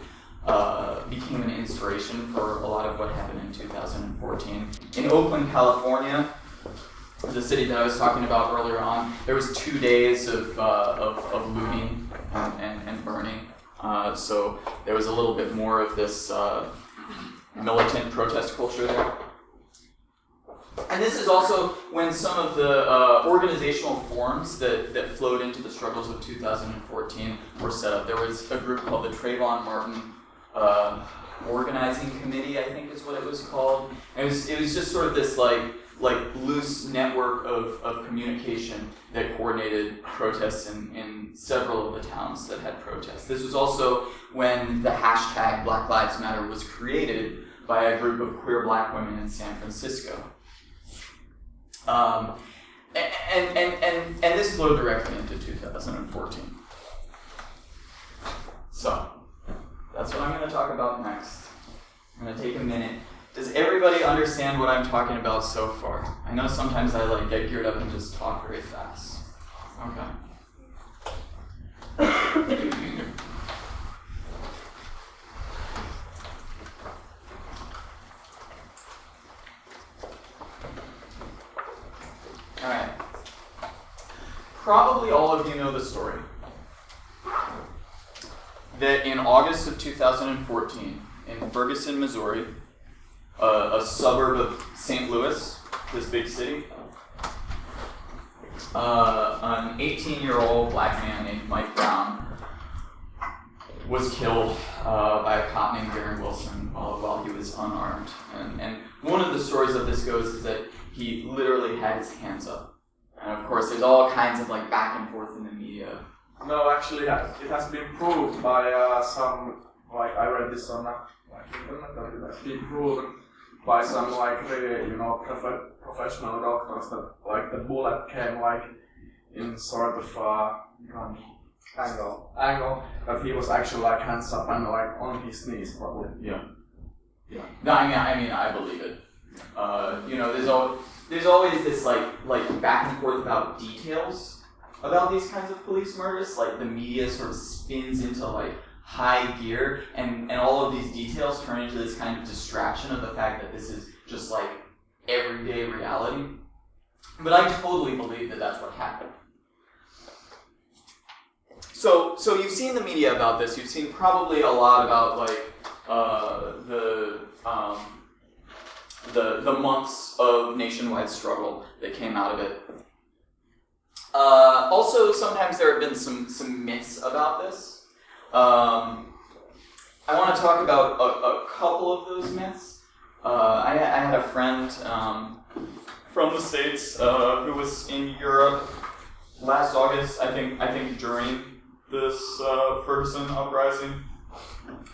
became an inspiration for a lot of what happened in 2014. In Oakland, California, the city that I was talking about earlier on, there was 2 days of looting and burning. So there was a little bit more of this militant protest culture there. And this is also when some of the organizational forms that flowed into the struggles of 2014 were set up. There was a group called the Trayvon Martin Organizing Committee, I think is what it was called. And it was just sort of this like loose network of communication that coordinated protests in several of the towns that had protests. This was also when the hashtag Black Lives Matter was created by a group of queer black women in San Francisco. And this flowed directly into 2014. So, that's what I'm going to talk about next. I'm going to take a minute. Does everybody understand what I'm talking about so far? I know sometimes I get geared up and just talk very fast. Okay. Alright. Probably all of you know the story. That in August of 2014, in Ferguson, Missouri, a suburb of St. Louis, this big city, an 18-year-old black man named Mike Brown was killed by a cop named Darren Wilson while he was unarmed. And one of the stories of this goes is that he literally had his hands up. And of course, there's all kinds of back and forth in the media.
No, actually, it has been proved by some, I read this on internet, that it has been proven by some, really, professional doctors that, the bullet came, in sort of, angle, that he was actually, hands up and, on his knees, probably.
Yeah. No, I mean, I believe it. There's always this, back and forth about details about these kinds of police murders. The media sort of spins into, high gear, and all of these details turn into this kind of distraction of the fact that this is just, everyday reality. But I totally believe that that's what happened. So you've seen the media about this. You've seen probably a lot about, the months of nationwide struggle that came out of it. Also, sometimes there have been some myths about this. I want to talk about a couple of those myths. I had a friend from the States who was in Europe last August, I think during this Ferguson uprising.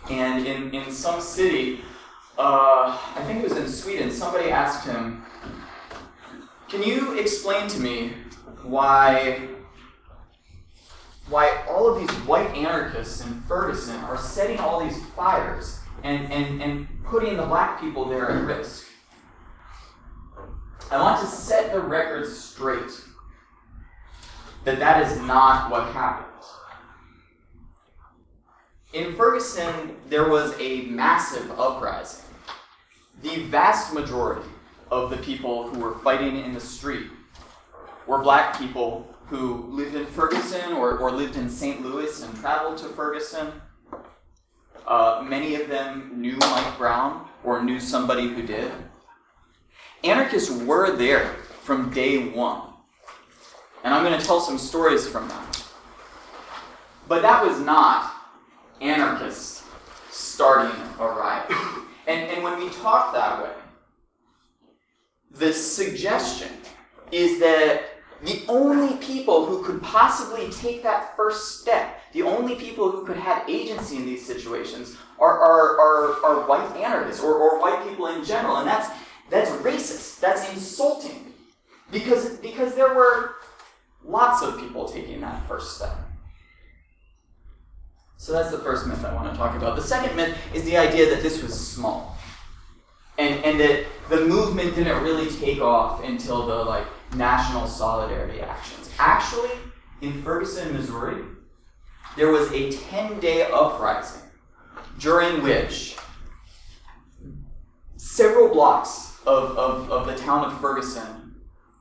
And in some city, I think it was in Sweden, somebody asked him, "Can you explain to me why all of these white anarchists in Ferguson are setting all these fires and putting the black people there at risk? I want to set the record straight that is not what happened. In Ferguson, there was a massive uprising. The vast majority of the people who were fighting in the street were black people who lived in Ferguson or lived in St. Louis and traveled to Ferguson. Many of them knew Mike Brown or knew somebody who did. Anarchists were there from day one. And I'm going to tell some stories from that. But that was not anarchists starting a riot. And when we talk that way, the suggestion is that the only people who could possibly take that first step, the only people who could have agency in these situations are white anarchists or white people in general. And that's racist. That's insulting. Because there were lots of people taking that first step. So that's the first myth I want to talk about. The second myth is the idea that this was small. And that the movement didn't really take off until the national solidarity actions. Actually, in Ferguson, Missouri, there was a 10-day uprising during which several blocks of the town of Ferguson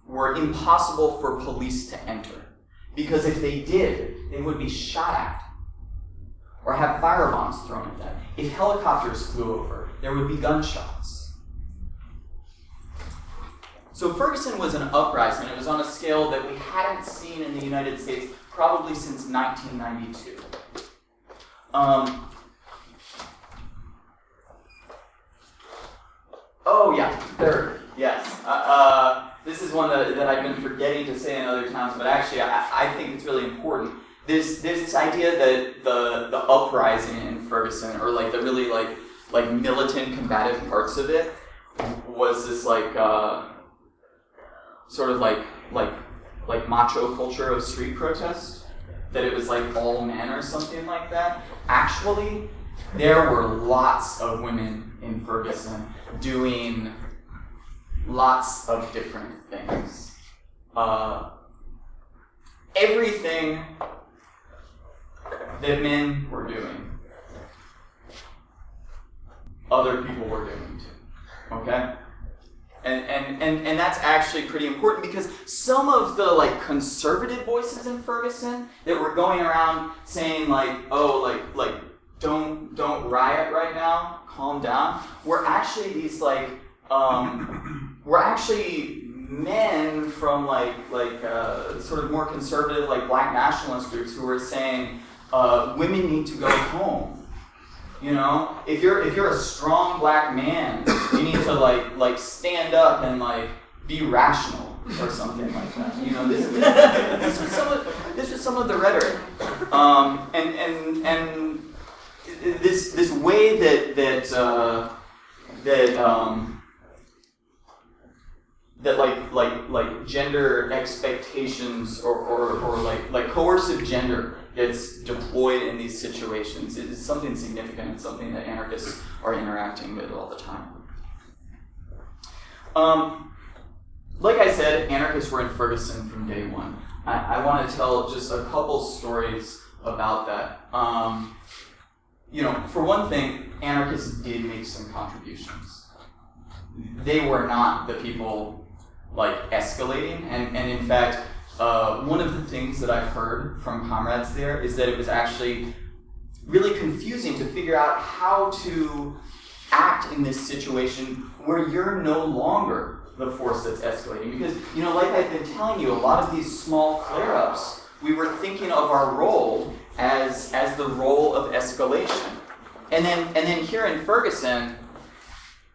were impossible for police to enter. Because if they did, they would be shot at. or have firebombs thrown at them. If helicopters flew over, there would be gunshots. So Ferguson was an uprising. It was on a scale that we hadn't seen in the United States probably since 1992. Oh yeah, third, yes. This is one that I've been forgetting to say in other times, but actually I think it's really important. There's this idea that the uprising in Ferguson, or like the really like militant combative parts of it, was this like sort of like macho culture of street protest, that it was like all men or something like that. Actually, there were lots of women in Ferguson doing lots of different things. Everything that men were doing, other people were doing too. Okay? And that's actually pretty important, because some of the like conservative voices in Ferguson that were going around saying like, oh, like don't riot right now, calm down, were actually these like were actually men from like sort of more conservative like black nationalist groups who were saying women need to go home. You know, if you're a strong black man, you need to like stand up and like be rational or something like that. You know, this was some of the rhetoric, and this way that like gender expectations or like coercive gender gets deployed in these situations. It is something significant. It's something that anarchists are interacting with all the time. Like I said, anarchists were in Ferguson from day one. I want to tell just a couple stories about that. You know, for one thing, anarchists did make some contributions. They were not the people like escalating, and in fact, one of the things that I've heard from comrades there is that it was actually really confusing to figure out how to act in this situation where you're no longer the force that's escalating. Because, you know, like I've been telling you, a lot of these small flare-ups, we were thinking of our role as the role of escalation. And then here in Ferguson,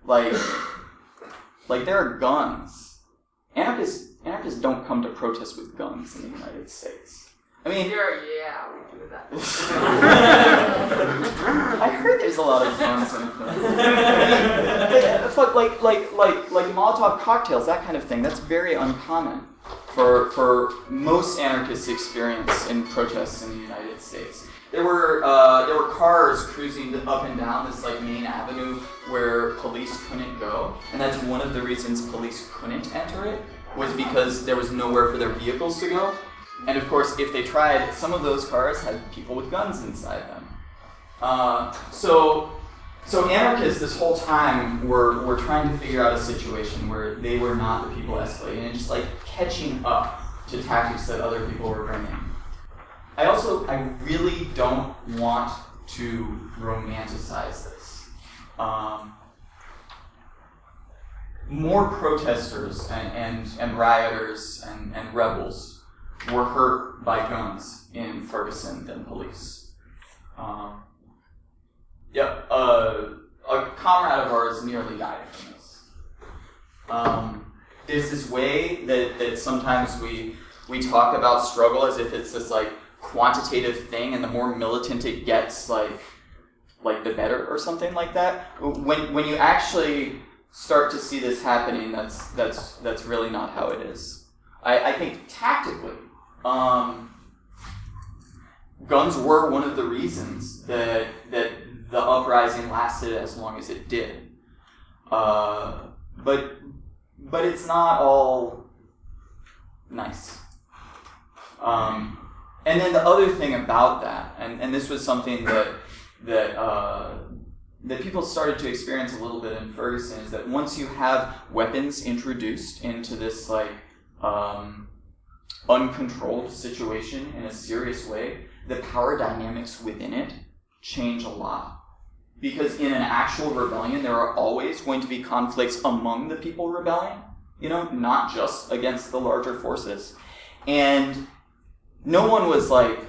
like there are guns. Anarchists don't come to protest with guns in the United States. I mean,
yeah, we do that.
I heard there's a lot of guns in but like Molotov cocktails, that kind of thing. That's very uncommon for most anarchists' experience in protests in the United States. There were cars cruising up and down this like main avenue where police couldn't go, and that's one of the reasons police couldn't enter it, was because there was nowhere for their vehicles to go. And of course, if they tried, some of those cars had people with guns inside them. So anarchists this whole time were trying to figure out a situation where they were not the people escalating and just like catching up to tactics that other people were bringing. I really don't want to romanticize this. More protesters and rioters and rebels were hurt by guns in Ferguson than police. A comrade of ours nearly died from this. There's this way that sometimes we talk about struggle as if it's this like quantitative thing, and the more militant it gets, like the better, or something like that. When you actually start to see this happening, that's really not how it is. I think tactically, guns were one of the reasons that the uprising lasted as long as it did. But it's not all nice. And then the other thing about that, and this was something that people started to experience a little bit in Ferguson, is that once you have weapons introduced into this like uncontrolled situation in a serious way, the power dynamics within it change a lot. Because in an actual rebellion, there are always going to be conflicts among the people rebelling, not just against the larger forces. And no one was like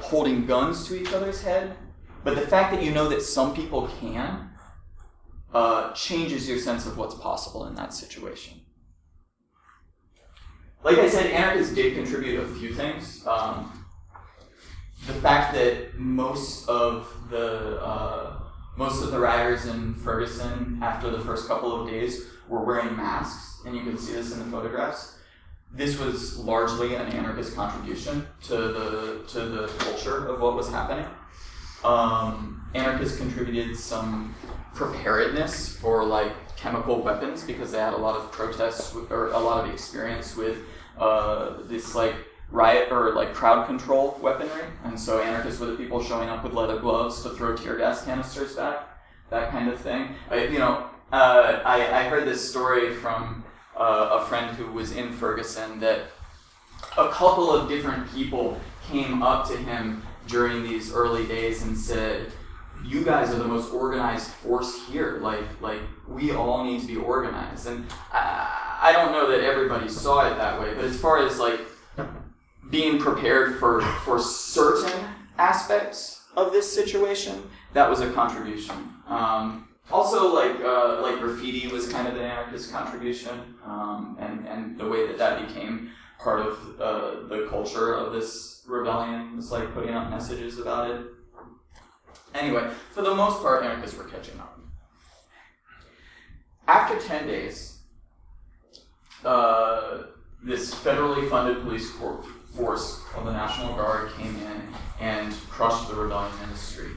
holding guns to each other's head, but the fact that you know that some people can changes your sense of what's possible in that situation. Like I said, anarchists did contribute a few things. The fact that most of the rioters in Ferguson, after the first couple of days, were wearing masks, and you can see this in the photographs. This was largely an anarchist contribution to the culture of what was happening. Anarchists contributed some preparedness for like chemical weapons because they had a lot of protests or a lot of experience with this like riot or like crowd control weaponry, and so anarchists were the people showing up with leather gloves to throw tear gas canisters back, that kind of thing. I heard this story from a friend who was in Ferguson that a couple of different people came up to him during these early days and said, "You guys are the most organized force here. Like we all need to be organized." And I don't know that everybody saw it that way, but as far as like being prepared for certain aspects of this situation, that was a contribution. Also, like graffiti was kind of an anarchist contribution, and the way that became part of the culture of this rebellion was like putting up messages about it. Anyway, for the most part, anarchists were catching up. After 10 days, this federally funded police force called the National Guard came in and crushed the rebellion in the street.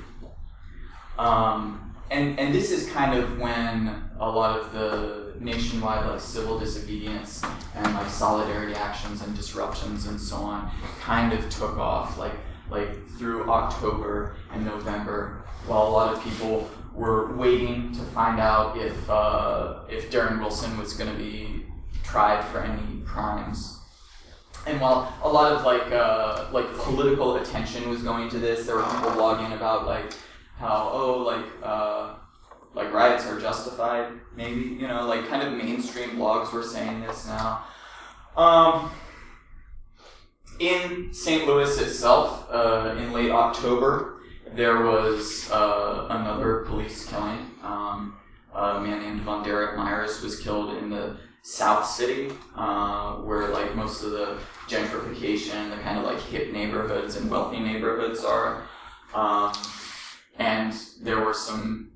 And this is kind of when a lot of the nationwide like civil disobedience and like solidarity actions and disruptions and so on kind of took off, like through October and November, while a lot of people were waiting to find out if Darren Wilson was going to be tried for any crimes. And while a lot of like political attention was going to this, there were people blogging about like how like riots are justified, maybe, like kind of mainstream blogs were saying this now. In St. Louis itself, in late October, there was another police killing. A man named Von Derek Myers was killed in the South City, where like most of the gentrification, the kind of like hip neighborhoods and wealthy neighborhoods are. And there were some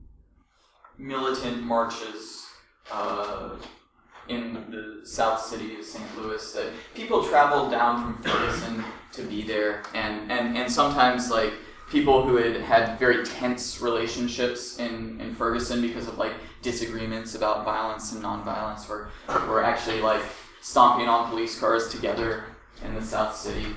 militant marches in the South City of St. Louis that people traveled down from Ferguson to be there, and sometimes like people who had very tense relationships in Ferguson because of like disagreements about violence and nonviolence were actually like stomping on police cars together in the South City.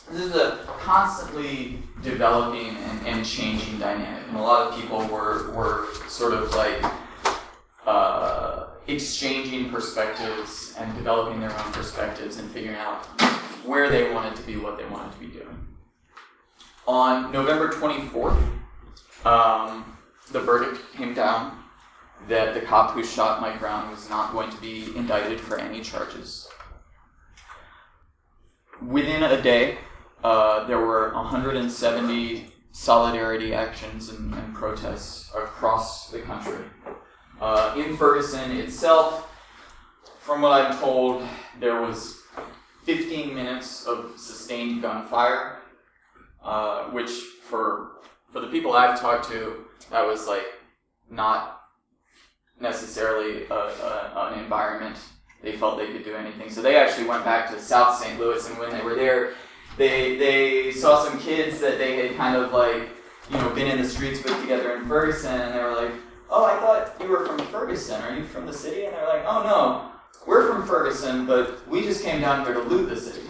This is a constantly developing and changing dynamic, and a lot of people were sort of like exchanging perspectives and developing their own perspectives and figuring out where they wanted to be, what they wanted to be doing. On November 24th, the verdict came down that the cop who shot Mike Brown was not going to be indicted for any charges. Within a day, there were 170 solidarity actions and protests across the country. In Ferguson itself, from what I'm told, there was 15 minutes of sustained gunfire, which for the people I've talked to, that was like not necessarily an environment they felt they could do anything. So they actually went back to South St. Louis, and when they were there, they saw some kids that they had kind of like, been in the streets with together in Ferguson, and they were like, "Oh, I thought you were from Ferguson. Are you from the city?" And they're like, "Oh no, we're from Ferguson, but we just came down here to loot the city."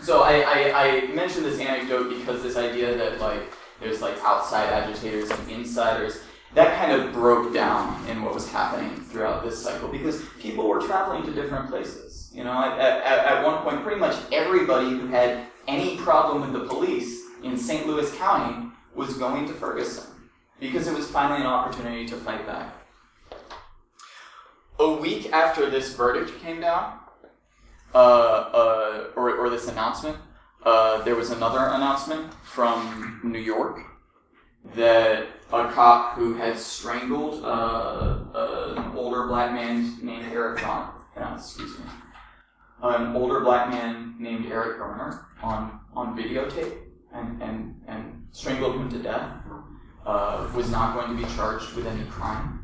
So I mentioned this anecdote because this idea that like there's like outside agitators and insiders, that kind of broke down in what was happening throughout this cycle because people were traveling to different places. At one point, pretty much everybody who had any problem with the police in St. Louis County was going to Ferguson because it was finally an opportunity to fight back. A week after this verdict came down, or this announcement, there was another announcement from New York that a cop who had strangled an older black man named Eric Garner, an older black man named Eric Garner on videotape and strangled him to death, was not going to be charged with any crime.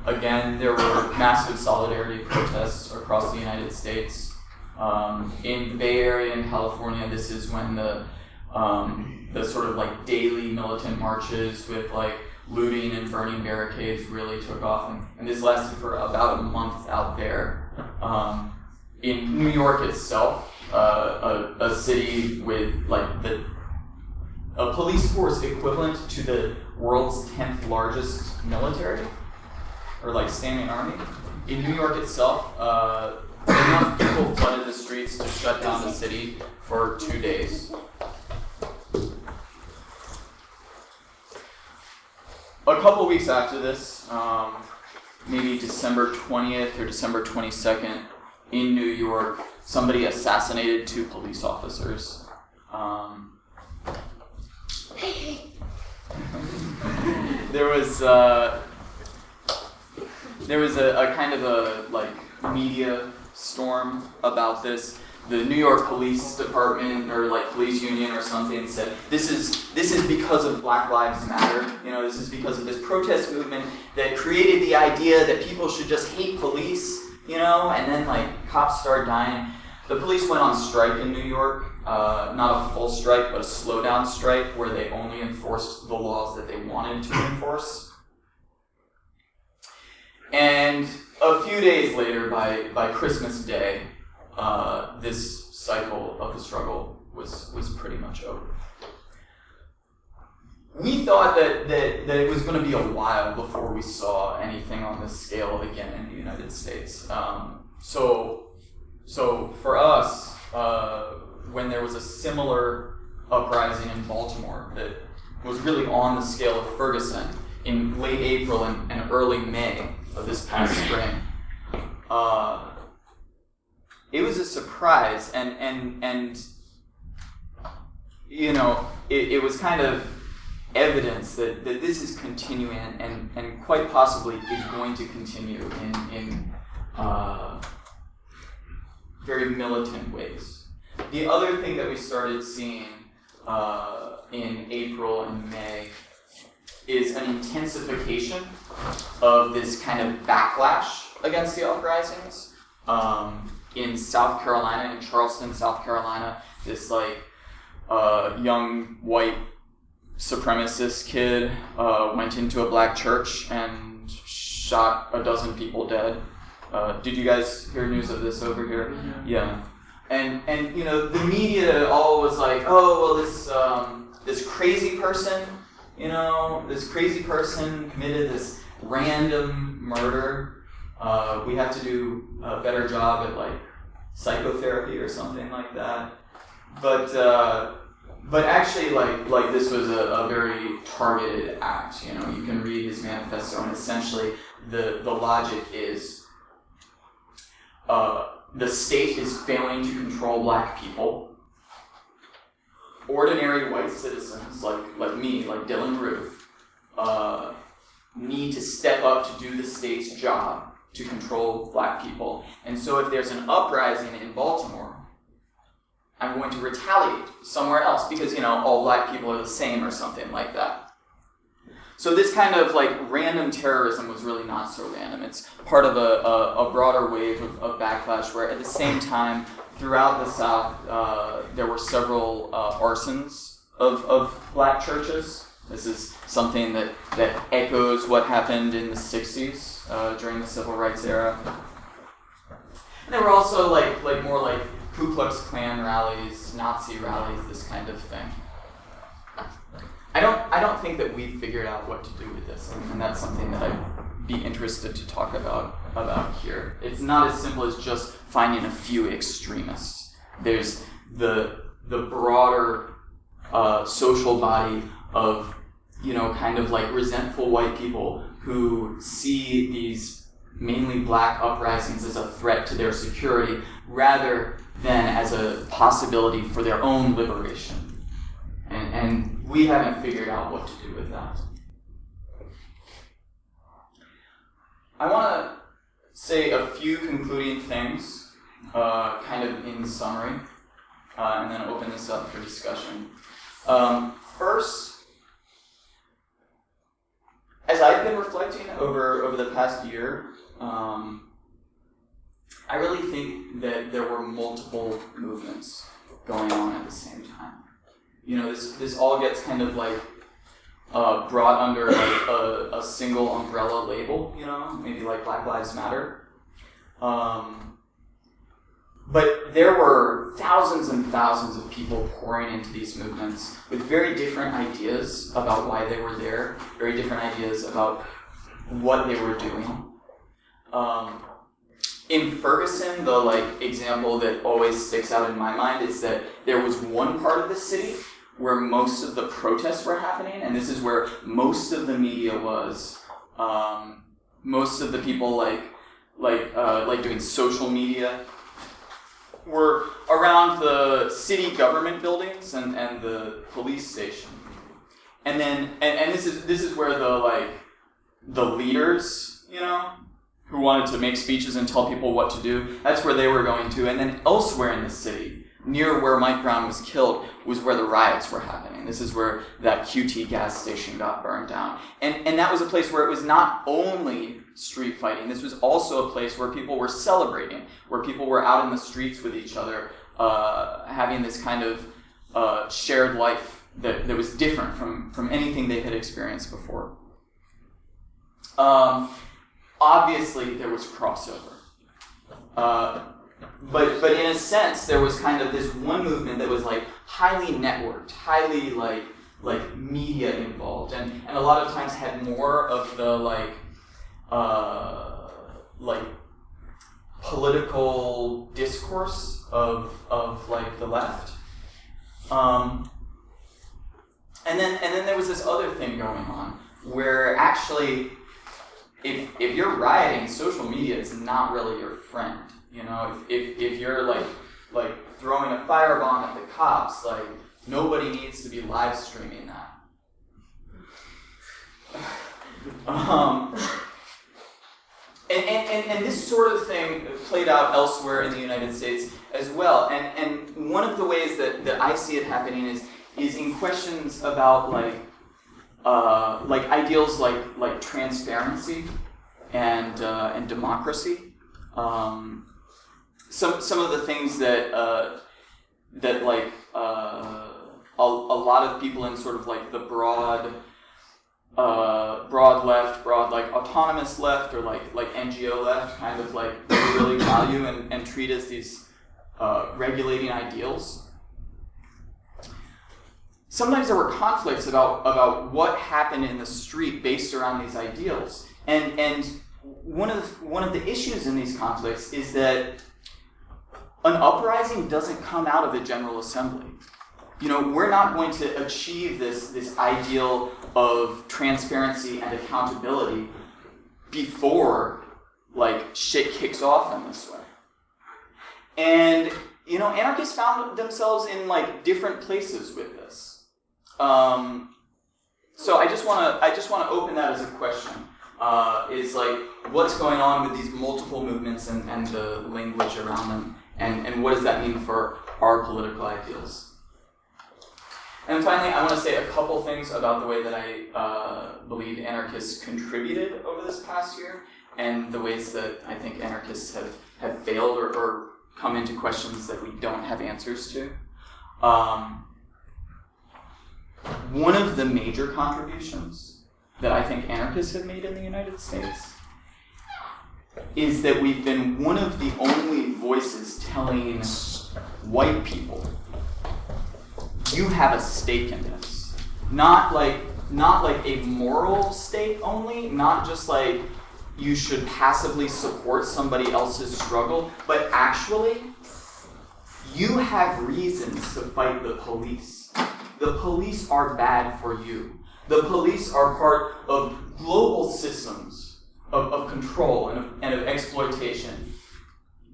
Again, there were massive solidarity protests across the United States. In the Bay Area in California, this is when the sort of like daily militant marches with like looting and burning barricades really took off, and this lasted for about a month out there. In New York itself, a city with like a police force equivalent to the world's 10th largest military, or like standing army. In New York itself, enough people flooded the streets to shut down the city for 2 days. A couple weeks after this, maybe December 20th or December 22nd, in New York, somebody assassinated 2 police officers. There was a kind of a like media storm about this. The New York Police Department or like police union or something said this is because of Black Lives Matter. You know, this is because of this protest movement that created the idea that people should just hate police. You know, and then like cops started dying. The police went on strike in New York, not a full strike, but a slowdown strike where they only enforced the laws that they wanted to enforce. And a few days later, by Christmas Day, this cycle of the struggle was pretty much over. We thought that it was going to be a while before we saw anything on this scale again in the United States. So for us, when there was a similar uprising in Baltimore that was really on the scale of Ferguson in late April and early May of this past spring, it was a surprise, and you know, it was kind of evidence that this is continuing and quite possibly is going to continue in very militant ways. The other thing that we started seeing in April and May is an intensification of this kind of backlash against the uprisings. In South Carolina, in Charleston, South Carolina, this like young white supremacist kid went into a black church and shot 12 people dead. Did you guys hear news of this over here? Yeah. And you know, the media all was like, oh well, this crazy person, you know, this crazy person committed this random murder. We have to do a better job at like psychotherapy or something like that. But actually, like this was a very targeted act. You know, you can read his manifesto, and essentially the logic is the state is failing to control black people. Ordinary white citizens like me, like Dylan Ruth, need to step up to do the state's job to control black people. And so if there's an uprising in Baltimore, I'm going to retaliate somewhere else because, you know, all black people are the same or something like that. So this kind of like random terrorism was really not so random. It's part of a broader wave of backlash where at the same time, throughout the South, there were several arsons of black churches. This is something that echoes what happened in the 60s during the Civil Rights era. And there were also like more like Ku Klux Klan rallies, Nazi rallies, this kind of thing. I don't think that we've figured out what to do with this, and that's something that I'd be interested to talk about here. It's not as simple as just finding a few extremists. There's the broader social body of, kind of like resentful white people who see these mainly black uprisings as a threat to their security rather than as a possibility for their own liberation. And we haven't figured out what to do with that. I want to say a few concluding things, kind of in summary, and then open this up for discussion. First, as I've been reflecting over the past year, I really think that there were multiple movements going on at the same time. This all gets kind of like brought under like a single umbrella label, maybe like Black Lives Matter. But there were thousands and thousands of people pouring into these movements with very different ideas about why they were there, very different ideas about what they were doing. In Ferguson, the example that always sticks out in my mind is that there was one part of the city where most of the protests were happening, and this is where most of the media was. Most of the people like doing social media were around the city government buildings and the police station. And then and this is where the leaders, who wanted to make speeches and tell people what to do, that's where they were going to. And then elsewhere in the city, near where Mike Brown was killed, was where the riots were happening. This is where that QT gas station got burned down. And that was a place where it was not only street fighting, this was also a place where people were celebrating, where people were out in the streets with each other, having this kind of shared life that was different from anything they had experienced before. Obviously, there was crossover. But in a sense, there was kind of this one movement that was highly networked, highly media involved, and a lot of times had more of the political discourse of the left. And then there was this other thing going on where actually, if you're rioting, social media is not really your friend. If you're throwing a firebomb at the cops, nobody needs to be live streaming that. And this sort of thing played out elsewhere in the United States as well. And one of the ways that I see it happening is in questions about ideals like transparency and democracy. Some of the things that a lot of people in sort of the broad left, broad autonomous left, or like NGO left, kind of really value and treat as these regulating ideals. Sometimes there were conflicts about what happened in the street based around these ideals, and one of the issues in these conflicts is that an uprising doesn't come out of a General Assembly. We're not going to achieve this ideal of transparency and accountability before shit kicks off in this way. And anarchists found themselves in different places with this. So I just want to open that as a question. Is what's going on with these multiple movements and the language around them, and what does that mean for our political ideals? And finally, I want to say a couple things about the way that I believe anarchists contributed over this past year, and the ways that I think anarchists have failed or come into questions that we don't have answers to. One of the major contributions that I think anarchists have made in the United States is that we've been one of the only voices telling white people, you have a stake in this. Not like a moral stake only, not just you should passively support somebody else's struggle, but actually, you have reasons to fight the police. the police are bad for you. The police are part of global systems of control and of exploitation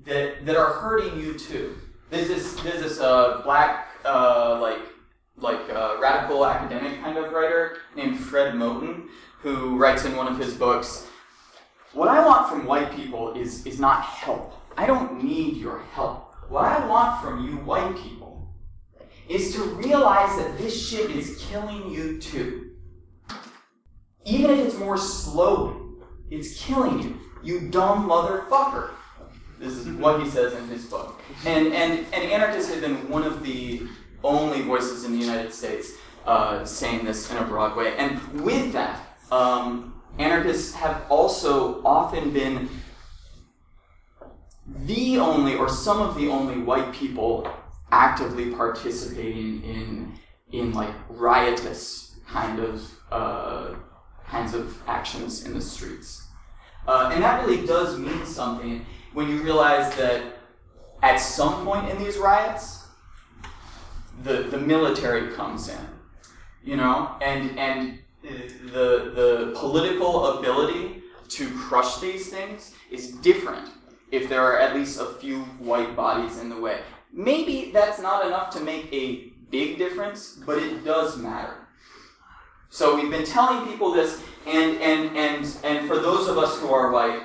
that are hurting you too. There's this black radical academic kind of writer named Fred Moten who writes in one of his books, "What I want from white people is not help. I don't need your help. What I want from you white people is to realize that this shit is killing you too. Even if it's more slowly, it's killing you. You dumb motherfucker." This is what he says in his book. And anarchists have been one of the only voices in the United States saying this in a broad way. And with that, anarchists have also often been the only, or some of the only white people actively participating in like riotous kinds of actions in the streets. And that really does mean something when you realize that at some point in these riots, the military comes in, you know, and the political ability to crush these things is different if there are at least a few white bodies in the way. Maybe that's not enough to make a big difference, but it does matter. So we've been telling people this, and for those of us who are white,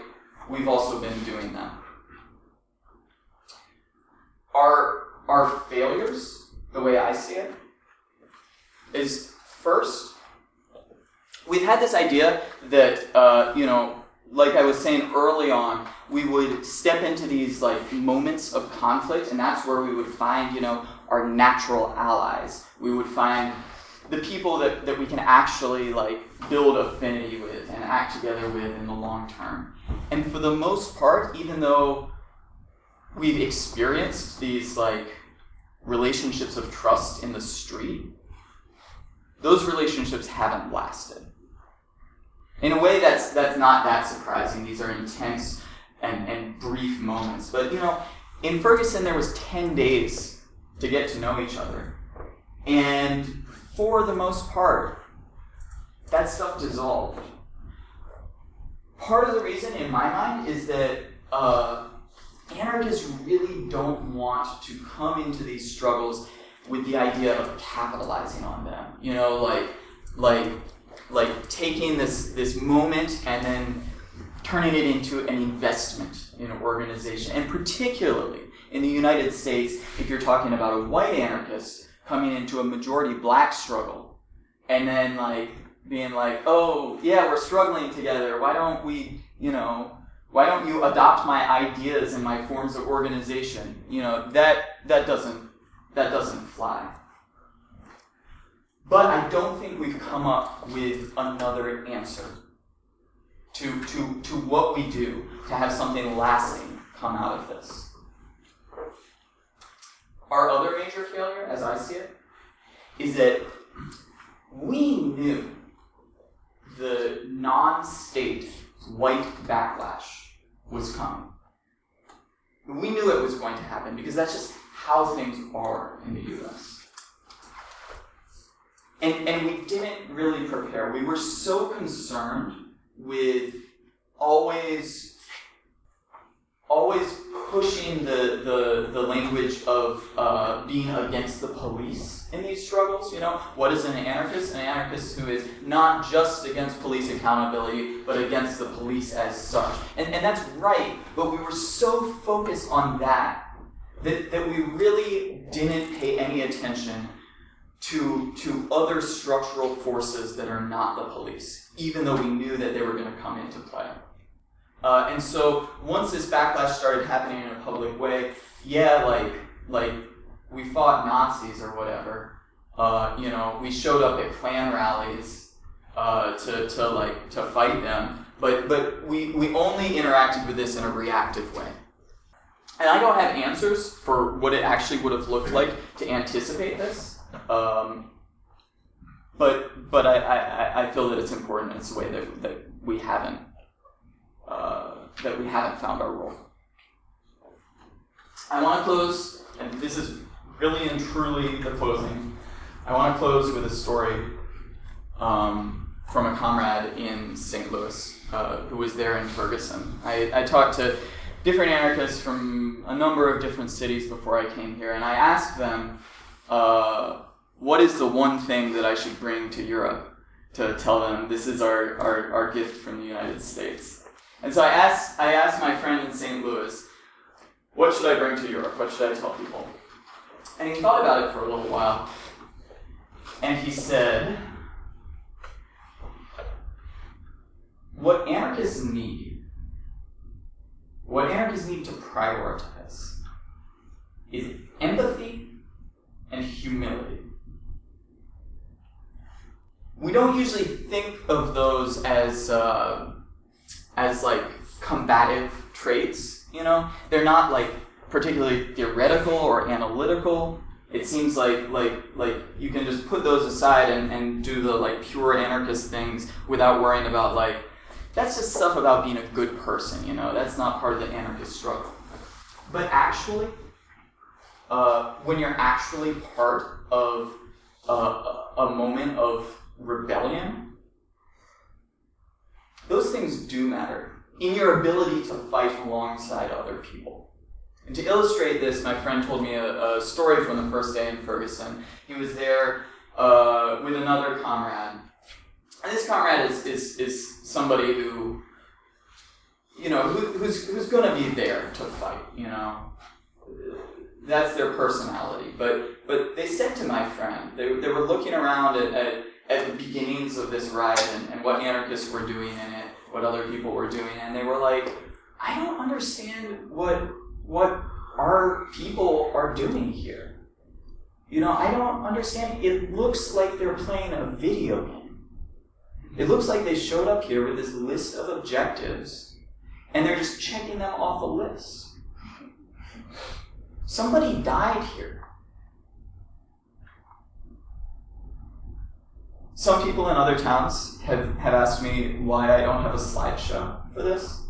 we've also been doing that. Our failures, the way I see it, is first, we've had this idea that, like I was saying early on, we would step into these like moments of conflict, and that's where we would find, our natural allies. We would find the people that we can actually like build affinity with and act together with in the long term. And for the most part, even though we've experienced these like relationships of trust in the street, those relationships haven't lasted. In a way, that's not that surprising. These are intense and brief moments. But in Ferguson, there was 10 days to get to know each other, and for the most part, that stuff dissolved. Part of the reason, in my mind, is that anarchists really don't want to come into these struggles with the idea of capitalizing on them. Like taking this moment and then turning it into an investment in an organization. And particularly in the United States, if you're talking about a white anarchist coming into a majority black struggle, and then like being like, oh yeah, we're struggling together, why don't you adopt my ideas and my forms of organization? That doesn't fly. But I don't think we've come up with another answer to what we do to have something lasting come out of this. Our other major failure, as I see it, is that we knew the non-state white backlash was coming. We knew it was going to happen because that's just how things are in the US. And we didn't really prepare. We were so concerned with always pushing the language of being against the police in these struggles. What is an anarchist? An anarchist who is not just against police accountability, but against the police as such. And that's right, but we were so focused on that we really didn't pay any attention to other structural forces that are not the police, even though we knew that they were going to come into play. And so once this backlash started happening in a public way, like we fought Nazis or whatever. We showed up at Klan rallies to fight them, but we only interacted with this in a reactive way. And I don't have answers for what it actually would have looked like to anticipate this. But I feel that it's important. It's a way that we haven't found our role. I want to close, and this is really and truly the closing, I want to close with a story from a comrade in St. Louis who was there in Ferguson. I talked to different anarchists from a number of different cities before I came here, and I asked them, what is the one thing that I should bring to Europe to tell them this is our gift from the United States? And so I asked my friend in St. Louis, what should I bring to Europe? What should I tell people? And he thought about it for a little while, and he said, what anarchists need to prioritize is empathy and humility. We don't usually think of those as like combative traits, you know? They're not like particularly theoretical or analytical. It seems like you can just put those aside and do the like pure anarchist things without worrying about like, that's just stuff about being a good person, you know? That's not part of the anarchist struggle. But actually, when you're actually part of a moment of rebellion, those things do matter in your ability to fight alongside other people. And to illustrate this, my friend told me a story from the first day in Ferguson. He was there with another comrade. And this comrade is somebody who, you know, who's going to be there to fight, you know. That's their personality. But they said to my friend, they were looking around at the beginnings of this riot and what anarchists were doing in it, what other people were doing, and they were like, I don't understand what our people are doing here. You know, I don't understand. It looks like they're playing a video game. It looks like they showed up here with this list of objectives, and they're just checking them off a list. Somebody died here. Some people in other towns have asked me why I don't have a slideshow for this.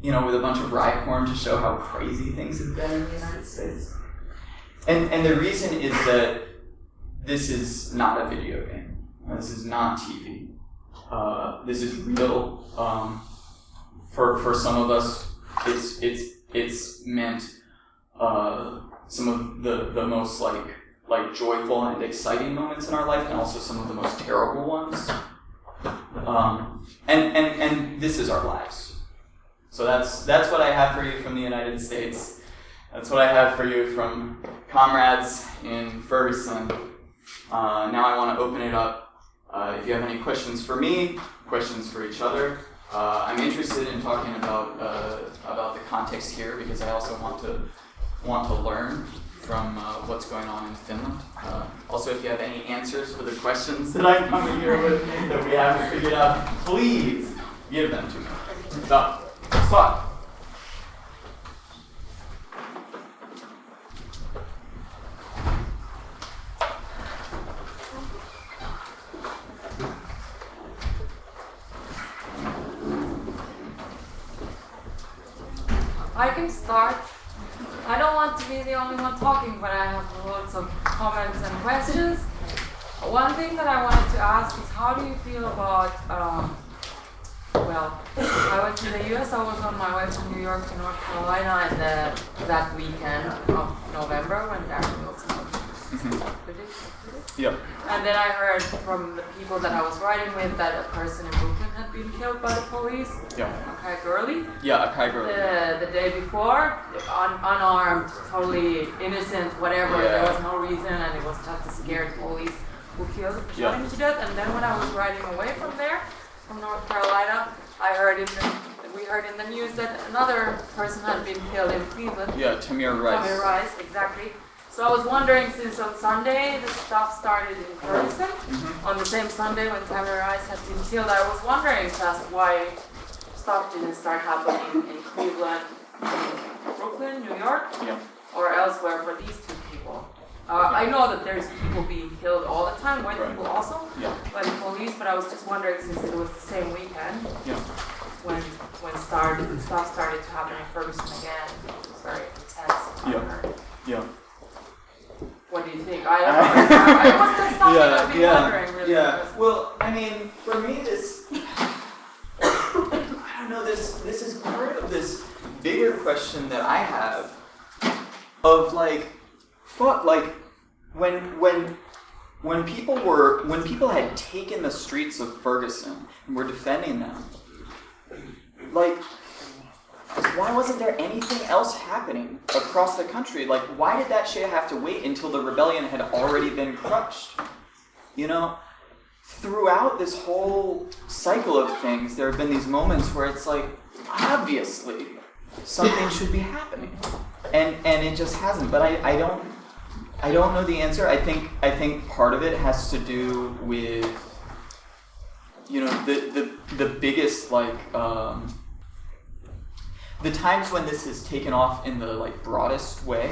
You know, with a bunch of ride porn to show how crazy things have been in the United States. And the reason is that this is not a video game. This is not TV. This is real. For some of us, it's meant some of the most like joyful and exciting moments in our life, and also some of the most terrible ones. And this is our lives. So that's what I have for you from the United States. That's what I have for you from comrades in Ferguson. Now I want to open it up. If you have any questions for me, questions for each other. I'm interested in talking about the context here because I also want to learn from what's going on in Finland. Also, if you have any answers for the questions that I'm coming here with that we haven't figured out, please give them to me. So, let's talk.
I can start. I don't want to be the only one talking, but I have lots of comments and questions. One thing that I wanted to ask is, how do you feel about, well, I went to the US, I was on my way from New York to North Carolina, and that weekend of November when Darren Wilson was
Yep.
And then I heard from the people that I was riding with that a person in Brooklyn had been killed by the police.
Yeah.
Okay, girly.
Yeah, Akai Girl.
The day before, unarmed, totally innocent, whatever.
Yeah.
There was no reason, and it was just the scared police who shot him to death. And then when I was riding away from there, from North Carolina, we heard in the news that another person had been killed in Cleveland.
Yeah, Tamir Rice.
Tamir Rice, exactly. So I was wondering, since on Sunday the stuff started in Ferguson, on the same Sunday when Tamir Rice had been killed, I was wondering just why stuff didn't start happening in Cleveland, Brooklyn, New York, or elsewhere for these two people. I know that there's people being killed all the time, white people also, by the police, but I was just wondering, since it was the same weekend, when stuff started to happen in Ferguson again, it was very intense. What do you think? I don't know. It was just something I've been wondering really.
Yeah. Well, I mean, for me, this, I don't know, this is part of this bigger question that I have of like, when people had taken the streets of Ferguson and were defending them, like, why wasn't there anything else happening across the country? Like, why did that shit have to wait until the rebellion had already been crushed? You know, throughout this whole cycle of things, there have been these moments where it's like, obviously, something should be happening, and it just hasn't. But I don't know the answer. I think part of it has to do with, you know, the biggest like. The times when this has taken off in the like broadest way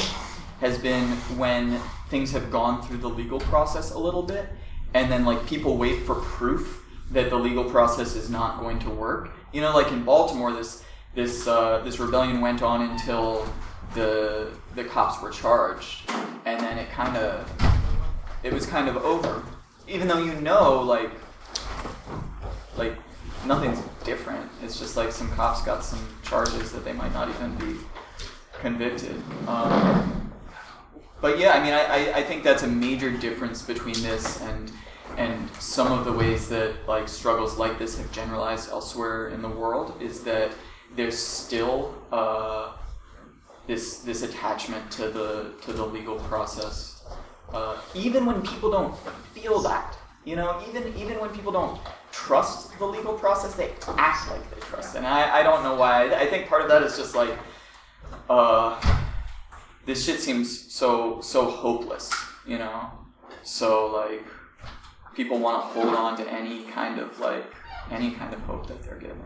has been when things have gone through the legal process a little bit, and then like people wait for proof that the legal process is not going to work. You know, like in Baltimore, this rebellion went on until the cops were charged, and then it was kind of over, even though you know like nothing's different. It's just like some cops got some charges that they might not even be convicted. But yeah, I mean, I think that's a major difference between this and some of the ways that like struggles like this have generalized elsewhere in the world, is that there's still this attachment to the legal process, even when people don't feel that. You know, even when people don't trust the legal process, they act like they trust. And I don't know why. I think part of that is just like, this shit seems so hopeless, you know? So like, people want to hold on to any kind of hope that they're given.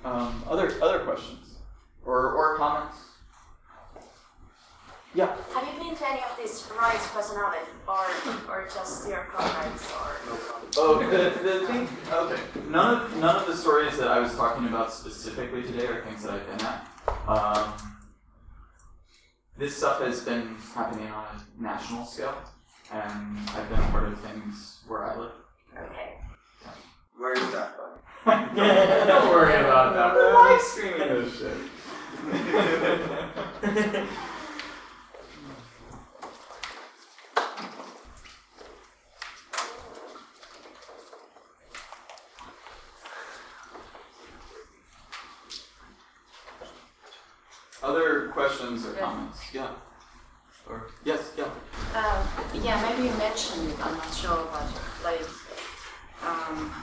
Other questions? Or comments? Yeah.
Have you been to any of these rights personality, or just your comrades, or?
Oh, the thing. Okay. None of the stories that I was talking about specifically today are things that I've been at. This stuff has been happening on a national scale, and I've been part of things where I live.
Okay.
Where is that?
Don't worry about that. We're live streaming this shit.
Other questions or comments? Yeah. Or yes, yeah.
Yeah, maybe you mentioned it, I'm not sure, but like,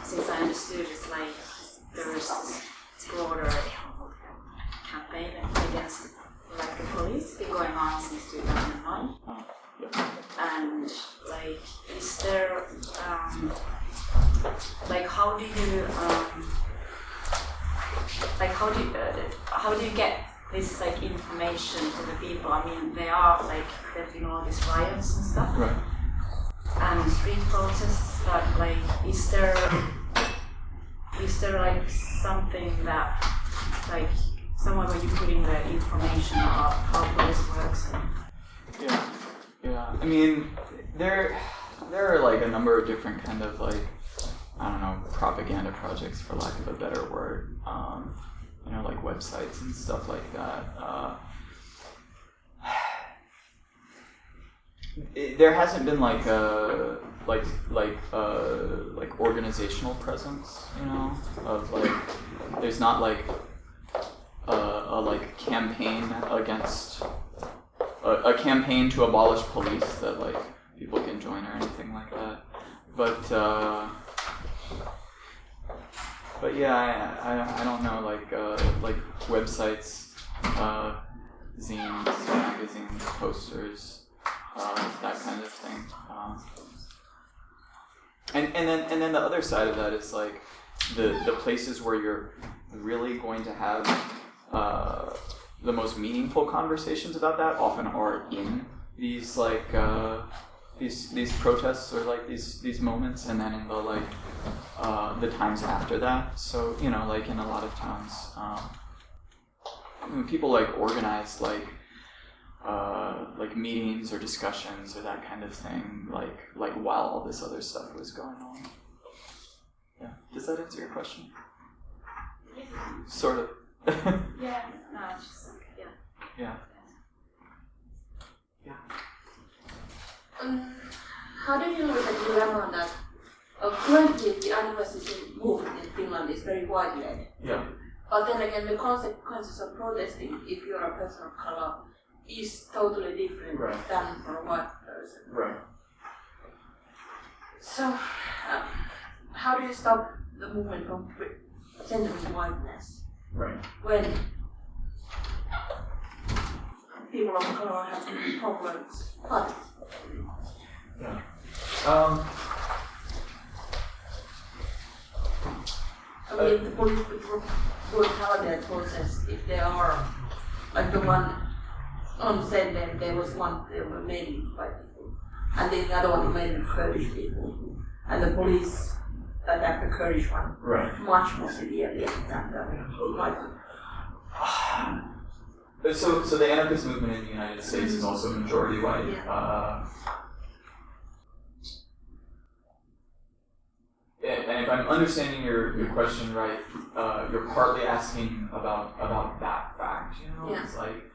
since I understood, it's like there is this broader campaign against like the police been going on since 2009. And like, is there like how do you get this like information to the people? I mean, they are like there's all these riots and stuff,
Right.
and street protests. But like, is there like something that like somewhere where you put in the information of how police works?
Yeah. I mean, there are like a number of different kind of like, I don't know, propaganda projects, for lack of a better word. You know, like websites and stuff like that. There hasn't been like a organizational presence, you know, of like, there's not like a like campaign against a campaign to abolish police that like people can join or anything like that. But yeah, I don't know, like websites, zines, magazines, posters, that kind of thing. And then the other side of that is like the places where you're really going to have the most meaningful conversations about that often are in these like these protests or like these moments, and then in the like the times after that. So, you know, like in a lot of towns,
when people like organized like meetings or discussions or that kind of thing, like while all this other stuff was going on. Yeah. Does that answer your question?
Yeah.
Sort of.
Yeah. No, it's just yeah.
Yeah.
How do you deal with the dilemma that currently the anti-fascism movement in Finland is very wide-led?
Yeah.
But then again, the consequences of protesting, if you're a person of color, is totally different
Right.
than for a white person.
Right.
So, how do you stop the movement from centering whiteness
Right.
when people of color have problems? But
Yeah.
I mean, the police brutality process, if they are, like the one on said that there was one, they were mainly white people, and then the other one mainly Kurdish people, and the police attacked the Kurdish one
Right.
much more severely than the white one.
So the anarchist movement in the United States is also majority white.
Yeah.
And if I'm understanding your question right, you're partly asking about that fact. You know,
Yeah.
it's like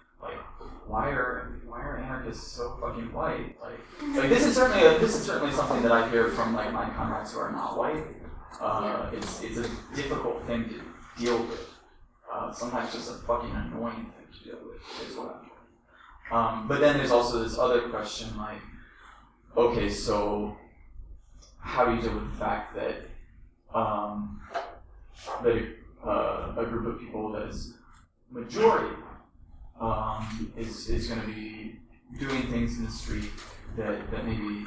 why are anarchists so fucking white? Like this is certainly something that I hear from like my comrades who are not white. It's a difficult thing to deal with. Sometimes just a fucking annoying thing to deal with as well. But then there's also this other question like, okay, so how do you deal with the fact that a group of people that is majority is going to be doing things in the street that maybe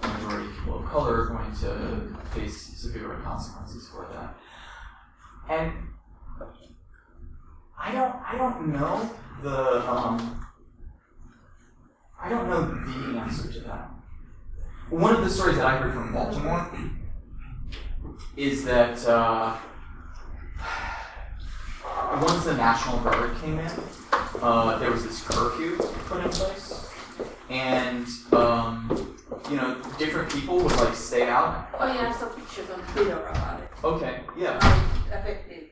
majority people of color are going to face severe consequences for that. And I don't know the answer to that. One of the stories that I heard from Baltimore is that once the National Guard came in, there was this curfew put in place, and different people would like stay out.
Oh yeah, I saw pictures on Twitter about it.
Okay, yeah.
How it affected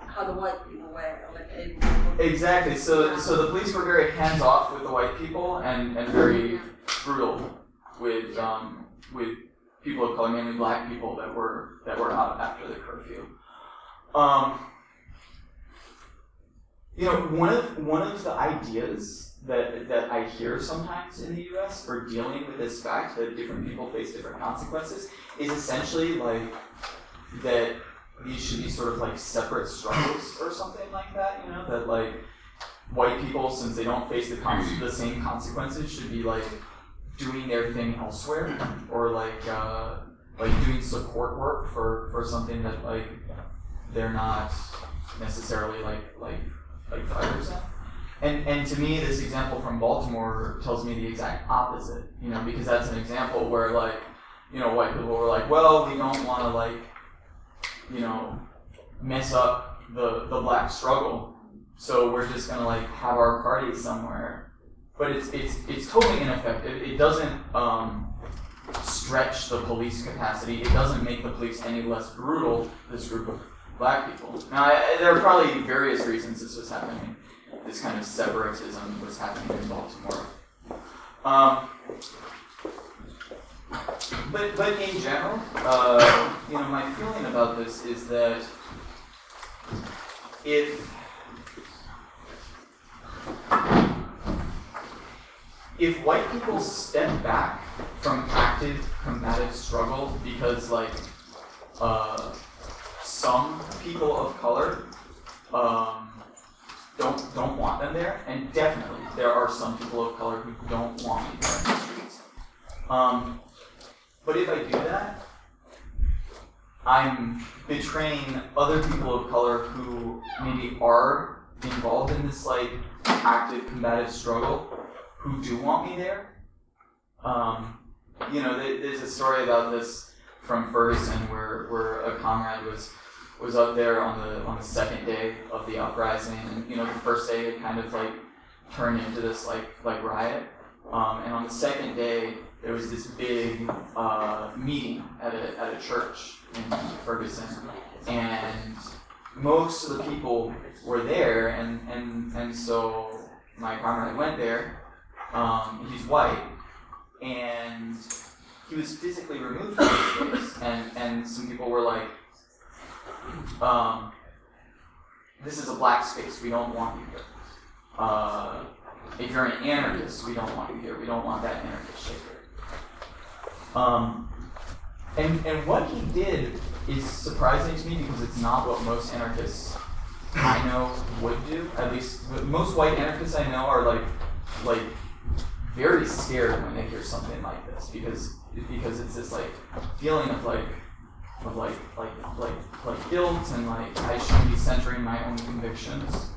how the white people were, like able to.
Exactly. So the police were very hands off with the white people and very brutal with people of color, mainly black people that were out after the curfew. One of the ideas that I hear sometimes in the U.S. for dealing with this fact that different people face different consequences is essentially like that these should be sort of like separate struggles or something like that. You know, that like white people, since they don't face the same consequences, should be like doing their thing elsewhere, or like doing support work for something that like they're not necessarily like fighters in. And to me, this example from Baltimore tells me the exact opposite. You know, because that's an example where like, you know, white people were like, well, we don't want to like, you know, mess up the black struggle, so we're just gonna like have our party somewhere. But it's totally ineffective. It doesn't stretch the police capacity. It doesn't make the police any less brutal. This group of black people. Now, there are probably various reasons this was happening. This kind of separatism was happening in Baltimore. But in general, my feeling about this is that if white people step back from active combative struggle because like some people of color don't want them there, and definitely there are some people of color who don't want me there in the streets. But if I do that, I'm betraying other people of color who maybe are involved in this like active combative struggle, who do want me there. There's a story about this from Ferguson where a comrade was was up there on the second day of the uprising, and the first day it kind of like turned into this like riot, and on the second day there was this big meeting at a church in Ferguson, and most of the people were there, and so my comrade went there. He's white, and he was physically removed from the space, and some people were like, this is a black space, we don't want you here. If you're an anarchist, we don't want you here. We don't want that anarchist shit here. And what he did is surprising to me because it's not what most anarchists I know would do. At least most white anarchists I know are like very scared when they hear something like this because it's this like feeling of guilt and like I shouldn't be centering my own convictions.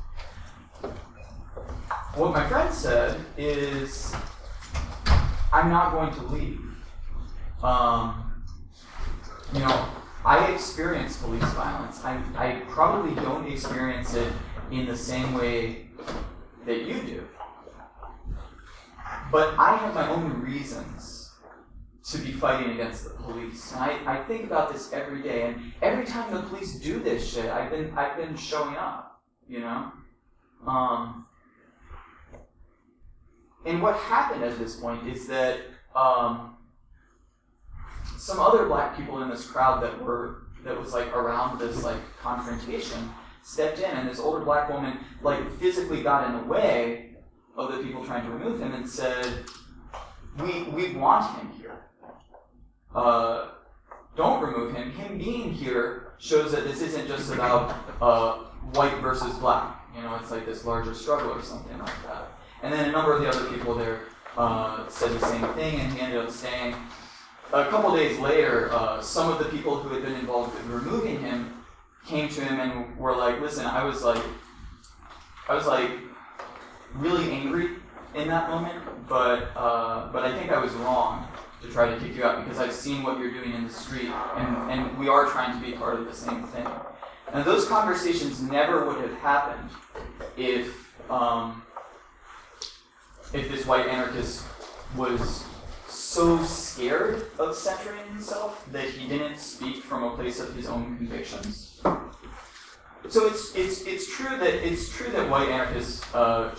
What my friend said is, I'm not going to leave. I experience police violence. I probably don't experience it in the same way that you do. But I have my own reasons to be fighting against the police. And I think about this every day, and every time the police do this shit, I've been showing up, And what happened at this point is that some other black people in this crowd that was like around this like confrontation stepped in, and this older black woman like physically got in the way of the people trying to remove him and said, "We want him here. Don't remove him. Him being here shows that this isn't just about white versus black. It's like this larger struggle or something like that." And then a number of the other people there said the same thing, and he ended up staying. A couple days later, some of the people who had been involved in removing him came to him and were like, "Listen, I was really angry in that moment, but I think I was wrong to try to kick you out because I've seen what you're doing in the street, and we are trying to be part of the same thing." And those conversations never would have happened if this white anarchist was so scared of centering himself that he didn't speak from a place of his own convictions. So it's true that white anarchists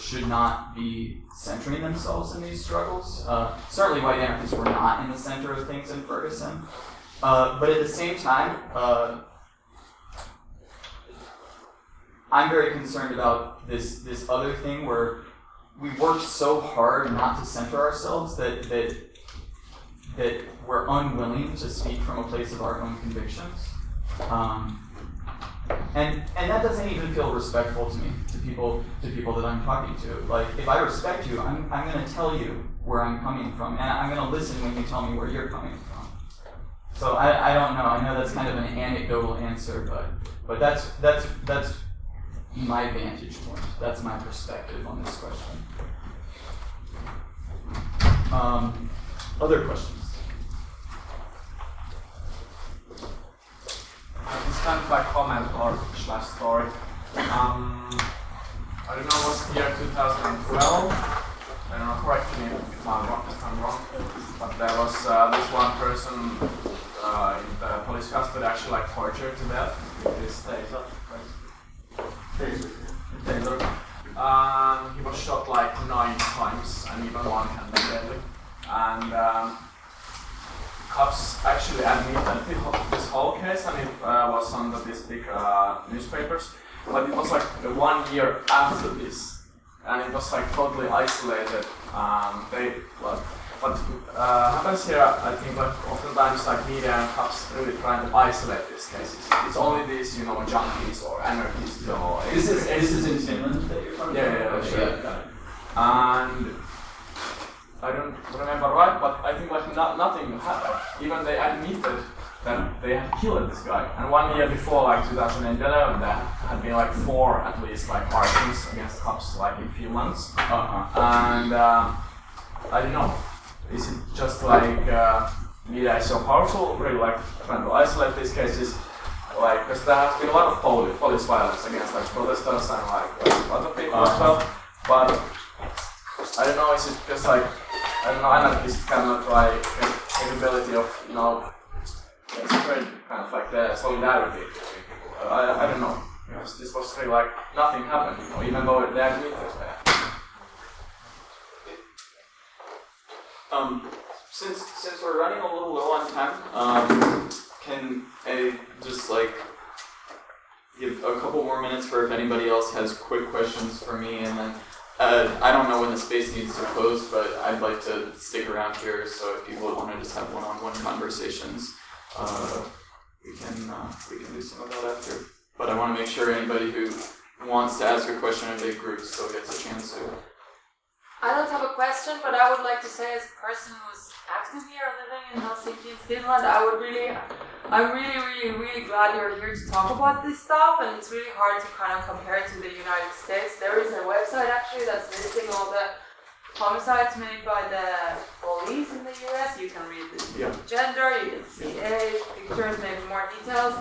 should not be centering themselves in these struggles. Certainly, white anarchists were not in the center of things in Ferguson. But at the same time, I'm very concerned about this other thing where we work so hard not to center ourselves that we're unwilling to speak from a place of our own convictions. And that doesn't even feel respectful to me, to people that I'm talking to. Like, if I respect you, I'm going to tell you where I'm coming from, and I'm going to listen when you tell me where you're coming from. So I don't know. I know that's kind of an anecdotal answer, but that's my vantage point. That's my perspective on this question. Other questions?
It's kind of like comment or slash story. I don't know, was the year 2012. I don't know, correct me if I'm wrong. But there was this one person in the police custody actually like tortured to death with this taser. Taser. He was shot like 9 times, and even one can be deadly. And cops actually admitted this whole case, and it was on these big newspapers. But it was like 1 year after this, and it was like totally isolated. What happens here, I think, like oftentimes like media and cops really trying to isolate these cases. It's only these, junkies or anarchists or.
This is in Finland that you're talking about?
Yeah, sure. And I don't remember right, but I think like nothing happened. Even they admitted that they had killed this guy. And 1 year before, like 2011, there had been like 4 at least like arrests against cops like in few months. And I don't know. Is it just like media is so powerful, really like trying to isolate these cases? like, because there has been a lot of police violence against like protesters and like other people as well. But I don't know, is it just like, I don't know, anarchists cannot like get capability of, you know, spread kind of like the solidarity. I don't know. Because this was really like nothing happened, you know, even though they admitted that.
Since we're running a little low on time, can I just like give a couple more minutes for if anybody else has quick questions for me, and then I don't know when the space needs to close, but I'd like to stick around here, so if people want to just have one-on-one conversations, we can do some of that after. But I want to make sure anybody who wants to ask a question in a big group still gets a chance to.
I don't have a question, but I would like to say, as a person who's active here living in Helsinki, Finland, I'm really glad you're here to talk about this stuff, and it's really hard to kind of compare it to the United States. There is a website actually that's listing all the homicides made by the police in the US. You can read the gender, you can see age, pictures, maybe more details,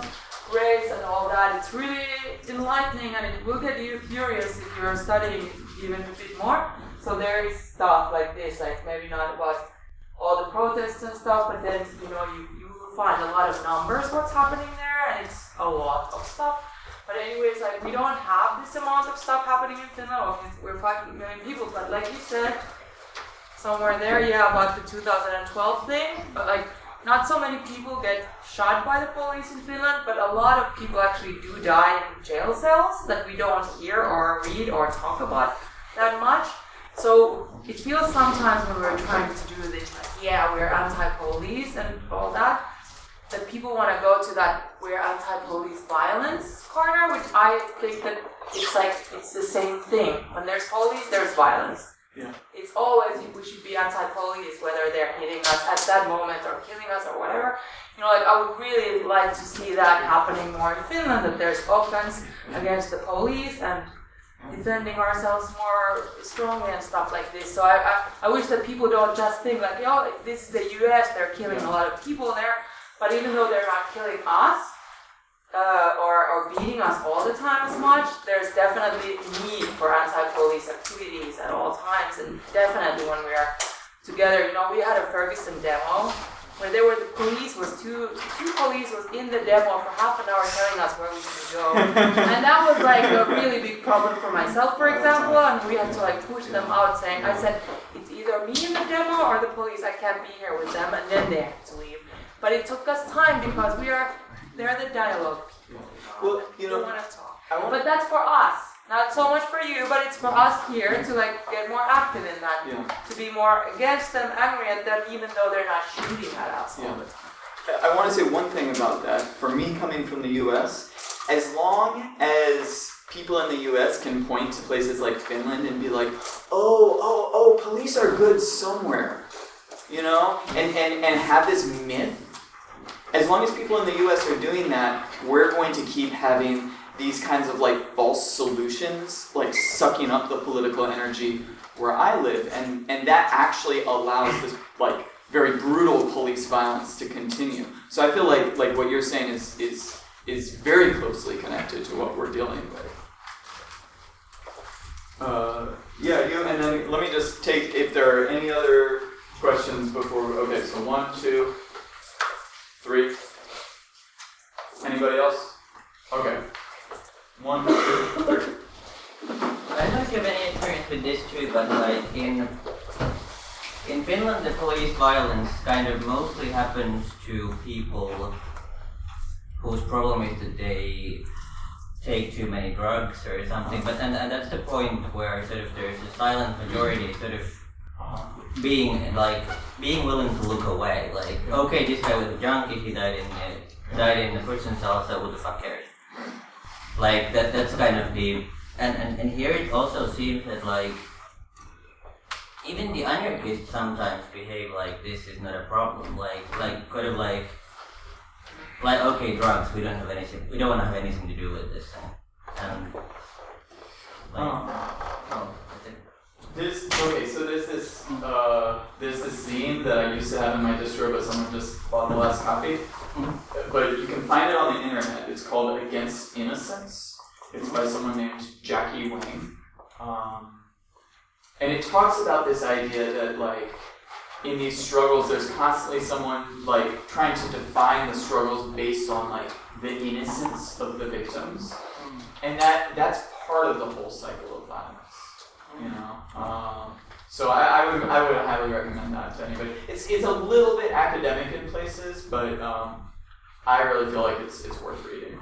race and all that. It's really enlightening, and it will get you curious if you're studying even a bit more. So there is stuff like this, like maybe not about all the protests and stuff, but then you will find a lot of numbers what's happening there, and it's a lot of stuff. But anyways, like we don't have this amount of stuff happening in Finland. We're 5 million people, but like you said, somewhere there, about the 2012 thing, but like not so many people get shot by the police in Finland, but a lot of people actually do die in jail cells that we don't hear or read or talk about that much. So it feels sometimes when we're trying to do this, like, we're anti-police and all that people want to go to that we're anti-police violence corner, which I think that it's the same thing. When there's police, there's violence.
Yeah.
It's always we should be anti-police, whether they're hitting us at that moment or killing us or whatever. I would really like to see that happening more in Finland, that there's offense against the police and defending ourselves more strongly and stuff like this. So I wish that people don't just think like, this is the US, they're killing a lot of people there, but even though they're not killing us or beating us all the time as much, there's definitely need for anti-police activities at all times, and definitely when we are together. We had a Ferguson demo where there were the police, two police was in the demo for half an hour telling us where we should go. And that was like a really big problem for myself, for example, and we had to push them out I said, it's either me in the demo or the police, I can't be here with them, and then they had to leave. But it took us time because they're the dialogue people.
Well,
They want to talk. But that's for us. Not so much for you, but it's for us here to get more active in that.
Yeah.
To be more against them, angry at them, even though they're not shooting at us all the time.
I want to say one thing about that. For me, coming from the US, as long as people in the US can point to places like Finland and be like, oh, police are good somewhere, and have this myth, as long as people in the US are doing that, we're going to keep having these kinds of false solutions, sucking up the political energy where I live, and that actually allows this very brutal police violence to continue. So I feel like what you're saying is very closely connected to what we're dealing with. And then let me just take if there are any other questions before. Okay, so 1, 2, 3. Anybody else? Okay. 1, 2, 3.
I don't have any experience with this too, but in Finland the police violence kind of mostly happens to people whose problem is that they take too many drugs or something. But and that's the point where there's a silent majority being willing to look away. Okay, this guy was a junkie, he died in the prison cell, so who the fuck cares? That's kind of the and here it also seems that even the anarchists sometimes behave like this is not a problem. Okay, drugs, we don't want to have anything to do with this thing.
There's this zine that I used to have in my distro, but someone just bought the last copy. but you can find it on the internet. It's called Against Innocence. It's by someone named Jackie Wang. And it talks about this idea that, like, in these struggles, there's constantly someone, like, trying to define the struggles based on, like, the innocence of the victims. And that's part of the whole cycle of violence, you know? So I would highly recommend that to anybody. It's a little bit academic in places, but I really feel like it's worth reading.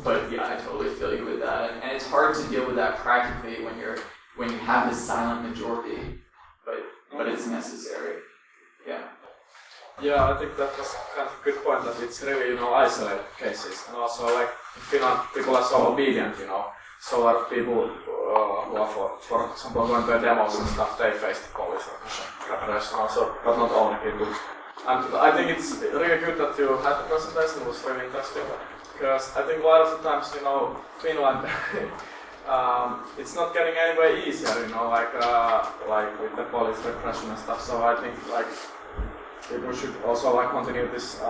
But yeah, I totally feel you with that. And it's hard to deal with that practically when you have this silent majority, but it's necessary. Yeah.
Yeah, I think that was kind of a good point that it's really, you know, isolated cases. And also, like, in Finland, people are so obedient, you know. So a lot of people who are, for example, going to demos and stuff, they face the police repression also, but not only people. And I think it's really good that you had the presentation. It was really interesting. Because I think a lot of the times, you know, Finland, it's not getting anywhere easier, you know, like with the police repression and stuff. So I think, like, people should also, like, continue this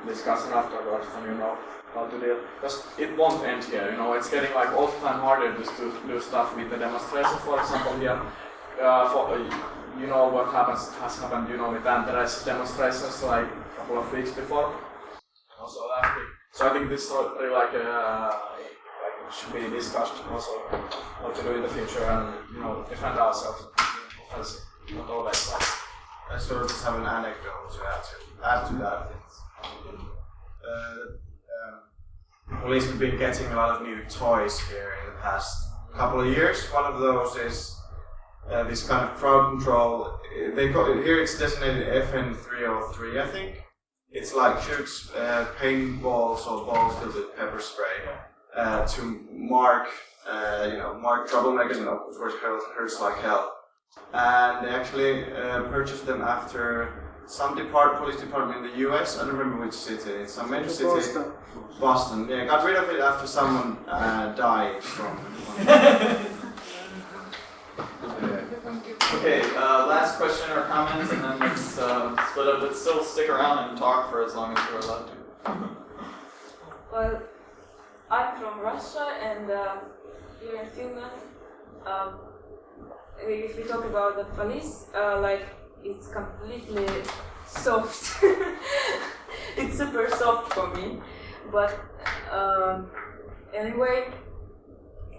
discussion afterwards, and, you know, how to deal, because it won't end here, you know. It's getting, like, all the time harder to do stuff with the demonstration, for example, here. You know what has happened, you know, with anti-racist demonstrations, like, a couple of weeks before, also last week. So I think this is really, like, should be discussed also what to do in the future, and, you know, defend ourselves as not always, like.
I sort of just have an anecdote to add to that. Police have been getting a lot of new toys here in the past couple of years. One of those is this kind of crowd control. They call it, here it's designated FN303, I think. It's like shoots paintballs or balls filled with pepper spray to mark troublemakers, and of course hurts like hell. And they actually purchased them after some police department in the US, I don't remember which city, it's some major city. Boston. Yeah, got rid of it after someone died from
Okay, last question or comments, and then let's split up, but still stick around and talk for as long as you're allowed to.
Well, I'm from Russia, and here in Finland, if we talk about the police, like, it's completely soft. It's super soft for me. But anyway,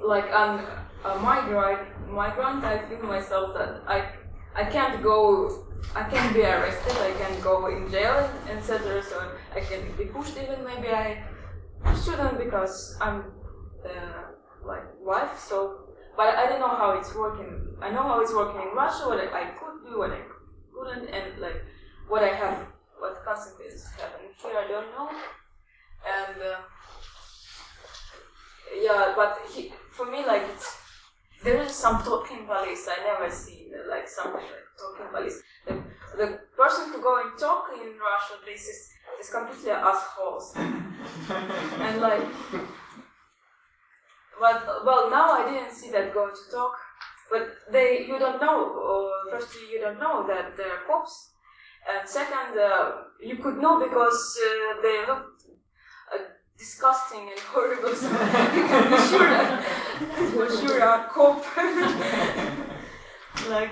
like, I'm a migrant, I feel myself that I can't be arrested, I can't go in jail, etc. So I can be pushed, even maybe I shouldn't, because I'm like wife. So, but I don't know how it's working. I know how it's working in Russia, what I could do, what I couldn't, and, like, what consequences happen. Here I don't know. And yeah, but for me, like, there is some talking police. I never see like something like talking police. The person who go and talk in Russia, this is completely assholes. And, like, but well, now I didn't see that going to talk. But you don't know. Firstly, you don't know that they're cops, and second, you could know because they look disgusting and horrible, so you can be sure that for sure are cop. Like,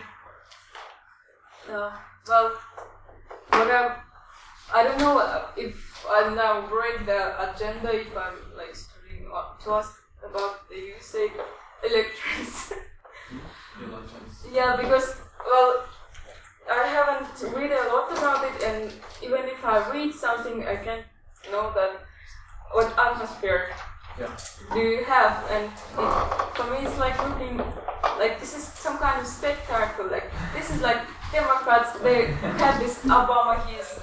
well, but I don't know if I now break the agenda, if I'm, like, starting to ask about the USA elections. Yeah, because, well, I haven't read a lot about it, and even if I read something, I can't know that what atmosphere do you have, and for me it's like looking like this is some kind of spectacle. Like, this is like Democrats, they have this Obama, he's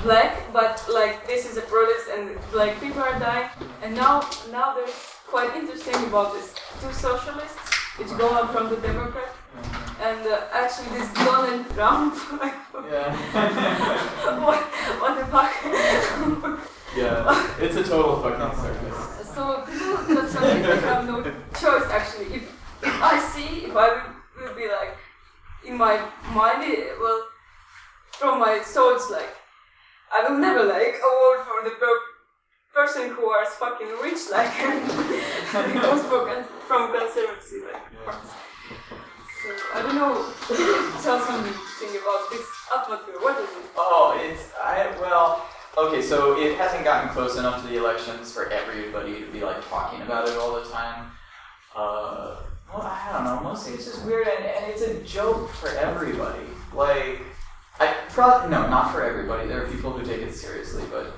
black, but, like, this is a protest and, like, people are dying, and now there's quite interesting about this two socialists which go up from the Democrat, and actually this Donald Trump, like, what the fuck?
Yeah, it's a total fucking circus.
So people have no choice, actually. If I will be, like, in my mind, well, from my thoughts, like, I will never like award for the person who are fucking rich like because from conservative like parts. So I don't know. Tell something about this atmosphere. What is it?
Oh, okay. So it hasn't gotten close enough to the elections for everybody to be like talking about it all the time. Well, I don't know. Mostly it's just weird, and it's a joke for everybody. Like, not for everybody. There are people who take it seriously, but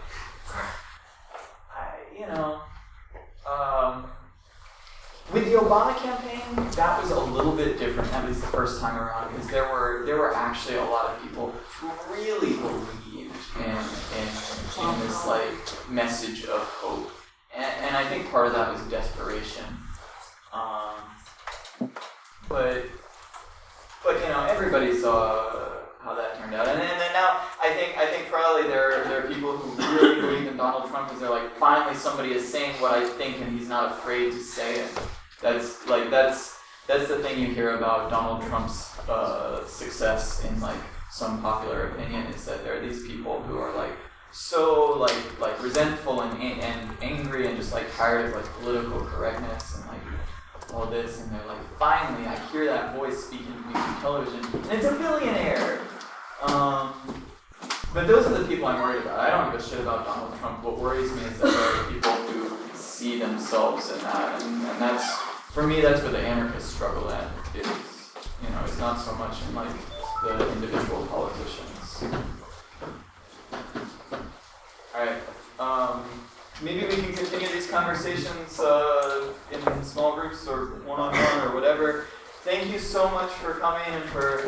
with the Obama campaign, that was a little bit different, at least the first time around, because there were actually a lot of people who really believed in this like message of hope, and I think part of that was desperation. But everybody saw how that turned out, and then now I think probably there are people who really believe in Donald Trump because they're like, finally somebody is saying what I think and he's not afraid to say it. That's the thing you hear about Donald Trump's success in like some popular opinion, is that there are these people who are like so like resentful and angry and just like tired of like political correctness and like all this, and they're like, finally I hear that voice speaking to me through television, and it's a billionaire. But those are the people I'm worried about. I don't give a shit about Donald Trump. What worries me is that there are people who see themselves in that, and that's, for me, that's where the anarchist struggle at is. It's not so much in like the individual politicians. Alright, maybe we can continue these conversations in small groups or one-on-one or whatever. Thank you so much for coming and for